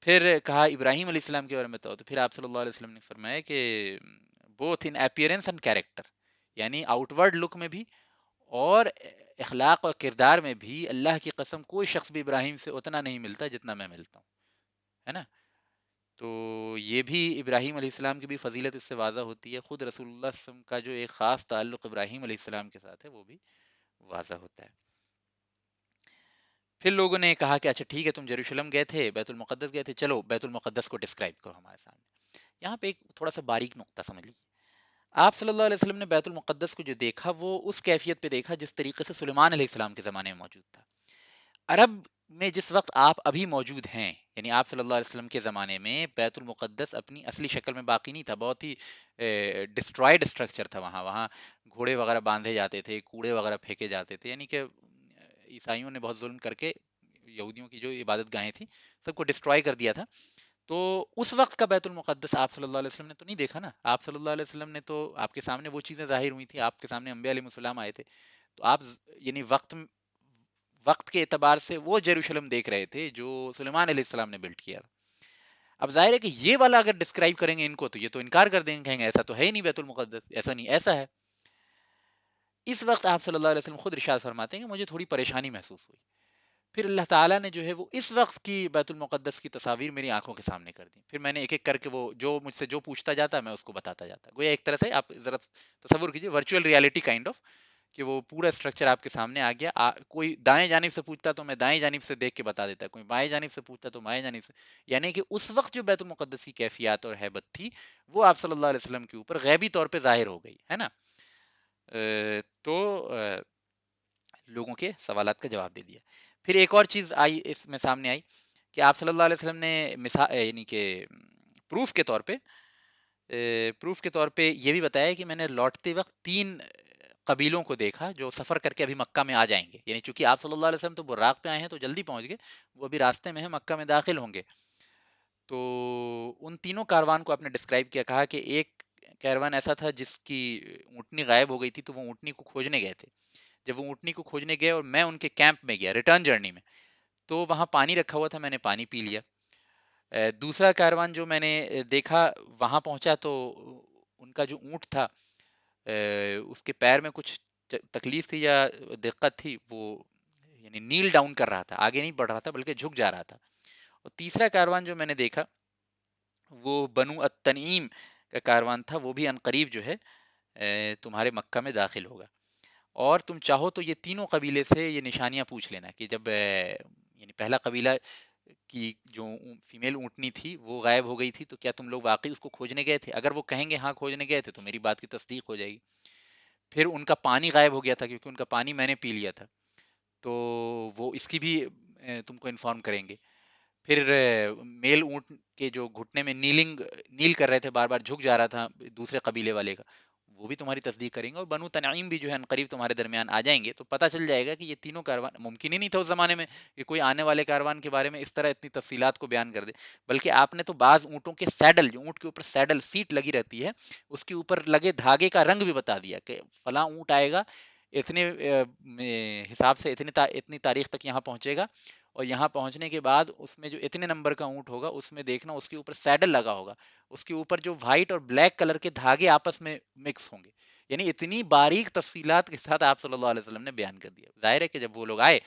پھر کہا ابراہیم علیہ السلام کے بارے میں تو پھر آپ صلی اللہ علیہ وسلم نے فرمایا کہ both in appearance and character, یعنی آؤٹ ورڈ لک میں بھی اور اخلاق اور کردار میں بھی اللہ کی قسم کوئی شخص بھی ابراہیم سے اتنا نہیں ملتا جتنا میں ملتا ہوں، ہے نا. تو یہ بھی ابراہیم علیہ السلام کی بھی فضیلت اس سے واضح ہوتی ہے. خود رسول اللہ صلی اللہ علیہ وسلم کا جو ایک خاص تعلق ابراہیم علیہ السلام کے ساتھ ہے وہ بھی واضح ہوتا ہے. پھر لوگوں نے کہا کہ اچھا ٹھیک ہے، تم یروشلم گئے تھے، بیت المقدس گئے تھے، چلو بیت المقدس کو ڈسکرائب کرو ہمارے سامنے. یہاں پہ ایک تھوڑا سا باریک نقطہ سمجھ لیجیے. آپ صلی اللہ علیہ وسلم نے بیت المقدس کو جو دیکھا وہ اس کیفیت پہ دیکھا جس طریقے سے سلیمان علیہ السلام کے زمانے میں موجود تھا. عرب میں جس وقت آپ ابھی موجود ہیں، یعنی آپ صلی اللہ علیہ وسلم کے زمانے میں بیت المقدس اپنی اصلی شکل میں باقی نہیں تھا، بہت ہی ڈسٹرائڈ اسٹرکچر تھا. وہاں گھوڑے وغیرہ باندھے جاتے تھے، کوڑے وغیرہ پھینکے جاتے تھے، یعنی کہ عیسائیوں نے بہت ظلم کر کے یہودیوں کی جو عبادت گاہیں تھیں سب کو ڈسٹرائے کر دیا تھا. تو اس وقت کا بیت المقدس آپ صلی اللہ علیہ وسلم نے تو نہیں دیکھا نا. آپ صلی اللہ علیہ وسلم نے تو آپ کے سامنے وہ چیزیں ظاہر ہوئی تھیں، آپ کے سامنے انبیاء علیہ السلام آئے تھے، تو آپ یعنی وقت کے اعتبار سے وہ یروشلم دیکھ رہے تھے جو سلیمان علیہ السلام نے بلڈ کیا. اب ظاہر ہے کہ یہ والا اگر ڈسکرائب کریں گے ان کو تو یہ تو انکار کر دیں گے، کہیں گے ایسا تو ہے ہی نہیں بیت المقدس، ایسا نہیں، ایسا ہے. اس وقت آپ صلی اللہ علیہ وسلم خود ارشاد فرماتے ہیں کہ مجھے تھوڑی پریشانی محسوس ہوئی. پھر اللہ تعالیٰ نے جو ہے وہ اس وقت کی بیت المقدس کی تصاویر میری آنکھوں کے سامنے کر دی. پھر میں نے ایک ایک کر کے وہ جو مجھ سے جو پوچھتا جاتا میں اس کو بتاتا جاتا. گویا ایک طرح سے آپ ذرا تصور کیجئے ورچوئل ریالٹی کائنڈ آف، کہ وہ پورا اسٹرکچر آپ کے سامنے آ گیا. کوئی دائیں جانب سے پوچھتا تو میں دائیں جانب سے دیکھ کے بتا دیتا، کوئی بائیں جانب سے پوچھتا تو بائیں جانب سے. یعنی کہ اس وقت جو بیت المقدس کی کیفیات اور ہیبت تھی وہ آپ صلی اللہ علیہ وسلم کے اوپر غیبی طور پہ ظاہر ہو گئی ہے نا. تو لوگوں کے سوالات کا جواب دے دیا. پھر ایک اور چیز آئی اس میں سامنے آئی کہ آپ صلی اللہ علیہ وسلم نے مثال یعنی کہ پروف کے طور پہ یہ بھی بتایا کہ میں نے لوٹتے وقت 3 قبیلوں کو دیکھا جو سفر کر کے ابھی مکہ میں آ جائیں گے. یعنی چونکہ آپ صلی اللہ علیہ وسلم تو براق پہ آئے ہیں تو جلدی پہنچ گئے، وہ ابھی راستے میں ہیں، مکہ میں داخل ہوں گے. تو ان تینوں کاروان کو آپ نے ڈسکرائب کیا، کہا کہ ایک کاروان ایسا تھا جس کی اونٹنی غائب ہو گئی تھی تو وہ اونٹنی کو کھوجنے گئے تھے. جب وہ اونٹنی کو کھوجنے گئے اور میں ان کے کیمپ میں گیا ریٹرن جرنی میں، تو وہاں پانی رکھا ہوا تھا، میں نے پانی پی لیا. دوسرا کاروان جو میں نے دیکھا، وہاں پہنچا تو ان کا جو اونٹ تھا اس کے پیر میں کچھ تکلیف تھی یا دقت تھی، وہ یعنی نیل ڈاؤن کر رہا تھا، آگے نہیں بڑھ رہا تھا بلکہ جھک جا رہا تھا. اور تیسرا کاروان جو میں نے دیکھا وہ بنو التنعیم کا کاروان تھا، وہ بھی عنقریب جو ہے تمہارے مکہ میں داخل ہوگا. اور تم چاہو تو یہ تینوں قبیلے سے یہ نشانیاں پوچھ لینا کہ جب یعنی پہلا قبیلہ کی جو فیمیل اونٹنی تھی وہ غائب ہو گئی تھی تو کیا تم لوگ واقعی اس کو کھوجنے گئے تھے؟ اگر وہ کہیں گے ہاں کھوجنے گئے تھے تو میری بات کی تصدیق ہو جائے گی. پھر ان کا پانی غائب ہو گیا تھا کیونکہ ان کا پانی میں نے پی لیا تھا، تو وہ اس کی بھی تم کو انفارم کریں گے. پھر میل اونٹ کے جو گھٹنے میں نیل کر رہے تھے، بار بار جھک جا رہا تھا دوسرے قبیلے والے کا، وہ بھی تمہاری تصدیق کریں گے. اور بنو تنعیم بھی جو ہے قریب تمہارے درمیان آ جائیں گے. تو پتہ چل جائے گا کہ یہ تینوں کاروان، ممکن ہی نہیں تھا اس زمانے میں کہ کوئی آنے والے کاروان کے بارے میں اس طرح اتنی تفصیلات کو بیان کر دے. بلکہ آپ نے تو بعض اونٹوں کے سیڈل، جو اونٹ کے اوپر سیڈل سیٹ لگی رہتی ہے، اس کے اوپر لگے دھاگے کا رنگ بھی بتا دیا کہ فلاں اونٹ آئے گا اتنے حساب سے اتنی تاریخ تک یہاں پہنچے گا، اور یہاں پہنچنے کے بعد اس میں جو اتنے نمبر کا اونٹ ہوگا اس میں دیکھنا اس کے اوپر سیڈل لگا ہوگا، اس کے اوپر جو وائٹ اور بلیک کلر کے دھاگے آپس میں مکس ہوں گے. یعنی اتنی باریک تفصیلات کے ساتھ آپ صلی اللہ علیہ وسلم نے بیان کر دیا. ظاہر ہے کہ جب وہ لوگ آئے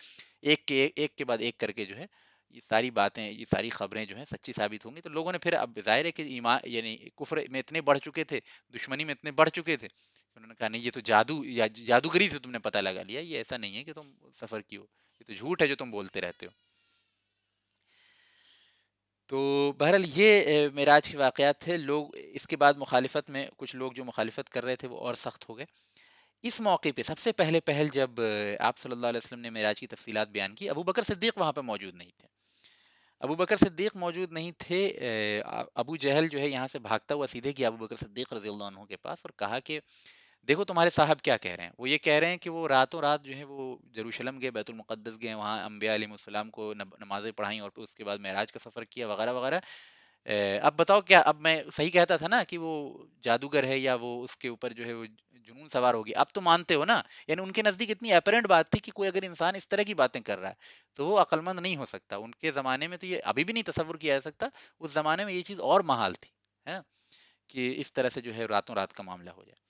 ایک کے بعد ایک کر کے جو ہے یہ ساری باتیں، یہ ساری خبریں جو ہیں سچی ثابت ہوں گی. تو لوگوں نے پھر اب ظاہر ہے کہ ایمان یعنی کفر میں اتنے بڑھ چکے تھے، دشمنی میں اتنے بڑھ چکے تھے، انہوں نے کہا نہیں یہ تو جادو یا جادوگری سے تم نے پتہ لگا لیا، یہ ایسا نہیں ہے کہ تم سفر کی ہو، یہ تو جھوٹ ہے جو تم بولتے رہتے ہو. تو بہرحال یہ معراج کے واقعات تھے. لوگ اس کے بعد مخالفت میں، کچھ لوگ جو مخالفت کر رہے تھے وہ اور سخت ہو گئے. اس موقع پہ سب سے پہل جب آپ صلی اللہ علیہ وسلم نے معراج کی تفصیلات بیان کی، ابو بکر صدیق وہاں پہ موجود نہیں تھے. ابو بکر صدیق موجود نہیں تھے. ابو جہل جو ہے یہاں سے بھاگتا ہوا سیدھے گیا ابو بکر صدیق رضی اللہ عنہ کے پاس اور کہا کہ دیکھو تمہارے صاحب کیا کہہ رہے ہیں. وہ یہ کہہ رہے ہیں کہ وہ راتوں رات جو ہے وہ یروشلم گئے، بیت المقدس گئے، وہاں انبیاء علیہ السلام کو نمازیں پڑھائیں اور پھر اس کے بعد معراج کا سفر کیا وغیرہ وغیرہ. اب بتاؤ کیا، اب میں صحیح کہتا تھا نا کہ وہ جادوگر ہے یا وہ اس کے اوپر جو ہے وہ جنون سوار ہوگی، اب تو مانتے ہو نا؟ یعنی ان کے نزدیک اتنی اپیرنٹ بات تھی کہ کوئی اگر انسان اس طرح کی باتیں کر رہا ہے تو وہ عقل مند نہیں ہو سکتا. ان کے زمانے میں تو یہ ابھی بھی نہیں تصور کیا جا سکتا، اس زمانے میں یہ چیز اور محال تھی، ہے نا، کہ اس طرح سے جو ہے راتوں رات کا معاملہ ہو جائے.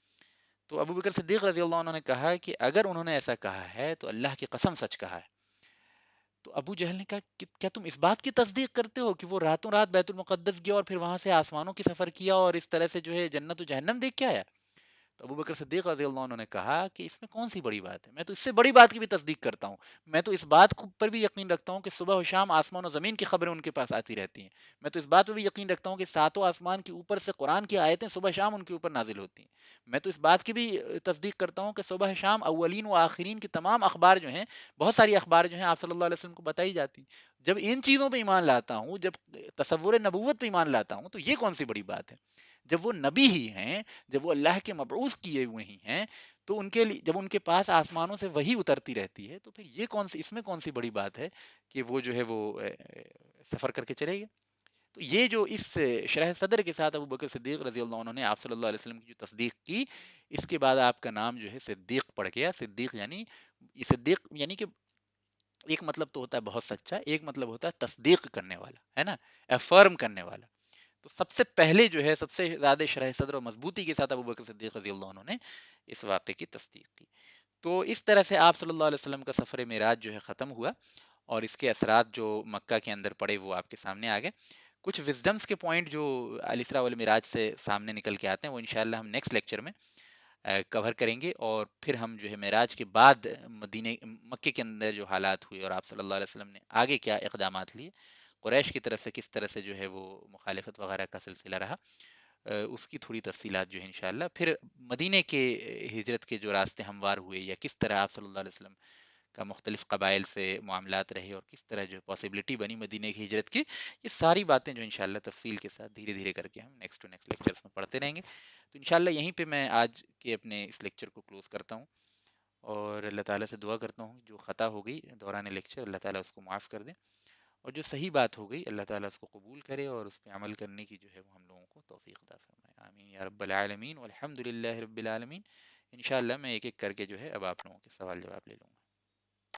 تو ابو بکر صدیق رضی اللہ عنہ نے کہا کہ اگر انہوں نے ایسا کہا ہے تو اللہ کی قسم سچ کہا ہے. تو ابو جہل نے کہا کہ کیا تم اس بات کی تصدیق کرتے ہو کہ وہ راتوں رات بیت المقدس گیا اور پھر وہاں سے آسمانوں کی سفر کیا اور اس طرح سے جو ہے جنت و جہنم دیکھ کے آیا؟ تو ابو بکر صدیق رضی اللہ عنہ نے کہا کہ اس میں کون سی بڑی بات ہے، میں تو اس سے بڑی بات کی بھی تصدیق کرتا ہوں. میں تو اس بات پر بھی یقین رکھتا ہوں کہ صبح و شام آسمان و زمین کی خبریں ان کے پاس آتی رہتی ہیں. میں تو اس بات پہ بھی یقین رکھتا ہوں کہ ساتوں آسمان کے اوپر سے قرآن کی آیتیں صبح شام ان کے اوپر نازل ہوتی ہیں. میں تو اس بات کی بھی تصدیق کرتا ہوں کہ صبح شام اولین و آخرین کی تمام اخبار جو ہیں، بہت ساری اخبار جو ہیں آپ صلی اللہ علیہ وسلم کو بتائی جاتی ہیں. جب ان چیزوں پہ ایمان لاتا ہوں، جب تصور نبوت پہ ایمان لاتا ہوں، تو یہ کون سی بڑی بات ہے؟ جب وہ نبی ہی ہیں، جب وہ اللہ کے مبعوث کیے ہوئے ہی ہیں، تو ان کے لیے جب ان کے پاس آسمانوں سے وہی اترتی رہتی ہے، تو پھر یہ کون سی، اس میں کون سی بڑی بات ہے کہ وہ جو ہے وہ سفر کر کے چلے گئے؟ تو یہ جو اس شرح صدر کے ساتھ ابو بکر صدیق رضی اللہ عنہ نے آپ صلی اللہ علیہ وسلم کی جو تصدیق کی، اس کے بعد آپ کا نام جو ہے صدیق پڑ گیا. صدیق یعنی، یہ صدیق یعنی کہ ایک مطلب تو ہوتا ہے بہت سچا، ایک مطلب ہوتا ہے تصدیق کرنے والا، ہے نا، افرم کرنے والا. تو سب سے پہلے جو ہے سب سے زیادہ شرح صدر اور مضبوطی کے ساتھ ابو بکر صدیق رضی اللہ عنہ نے اس واقعے کی تصدیق کی. تو اس طرح سے آپ صلی اللہ علیہ وسلم کا سفر معراج جو ہے ختم ہوا، اور اس کے اثرات جو مکہ کے اندر پڑے وہ آپ کے سامنے آ گئے. کچھ وزڈمز کے پوائنٹ جو الاسراء والمعراج سے سامنے نکل کے آتے ہیں وہ انشاءاللہ ہم نیکسٹ لیکچر میں کور کریں گے. اور پھر ہم جو ہے معراج کے بعد مدینہ مکے کے اندر جو حالات ہوئے اور آپ صلی اللہ علیہ وسلم نے آگے کیا اقدامات لیے، قریش کی طرف سے کس طرح سے جو ہے وہ مخالفت وغیرہ کا سلسلہ رہا، اس کی تھوڑی تفصیلات جو ہے انشاءاللہ. پھر مدینہ کے ہجرت کے جو راستے ہموار ہوئے، یا کس طرح آپ صلی اللہ علیہ وسلم کا مختلف قبائل سے معاملات رہے اور کس طرح جو پاسبلٹی بنی مدینہ کی ہجرت کی، یہ ساری باتیں جو انشاءاللہ تفصیل کے ساتھ دھیرے دھیرے کر کے ہم نیکسٹ ٹو نیکسٹ لیکچرز میں پڑھتے رہیں گے. تو انشاءاللہ یہیں پہ میں آج کے اپنے اس لیکچر کو کلوز کرتا ہوں، اور اللہ تعالیٰ سے دعا کرتا ہوں جو خطا ہو گئی دوران لیکچر اللہ تعالیٰ اس کو معاف کر دیں، اور جو صحیح بات ہو گئی اللہ تعالیٰ اس کو قبول کرے اور اس پہ عمل کرنے کی جو ہے وہ ہم لوگوں کو توفیق عطا فرمائے. آمین یا رب العالمین والحمد للہ رب العالمین. انشاءاللہ میں ایک ایک کر کے جو ہے اب آپ لوگوں کے سوال جواب لے لوں گا.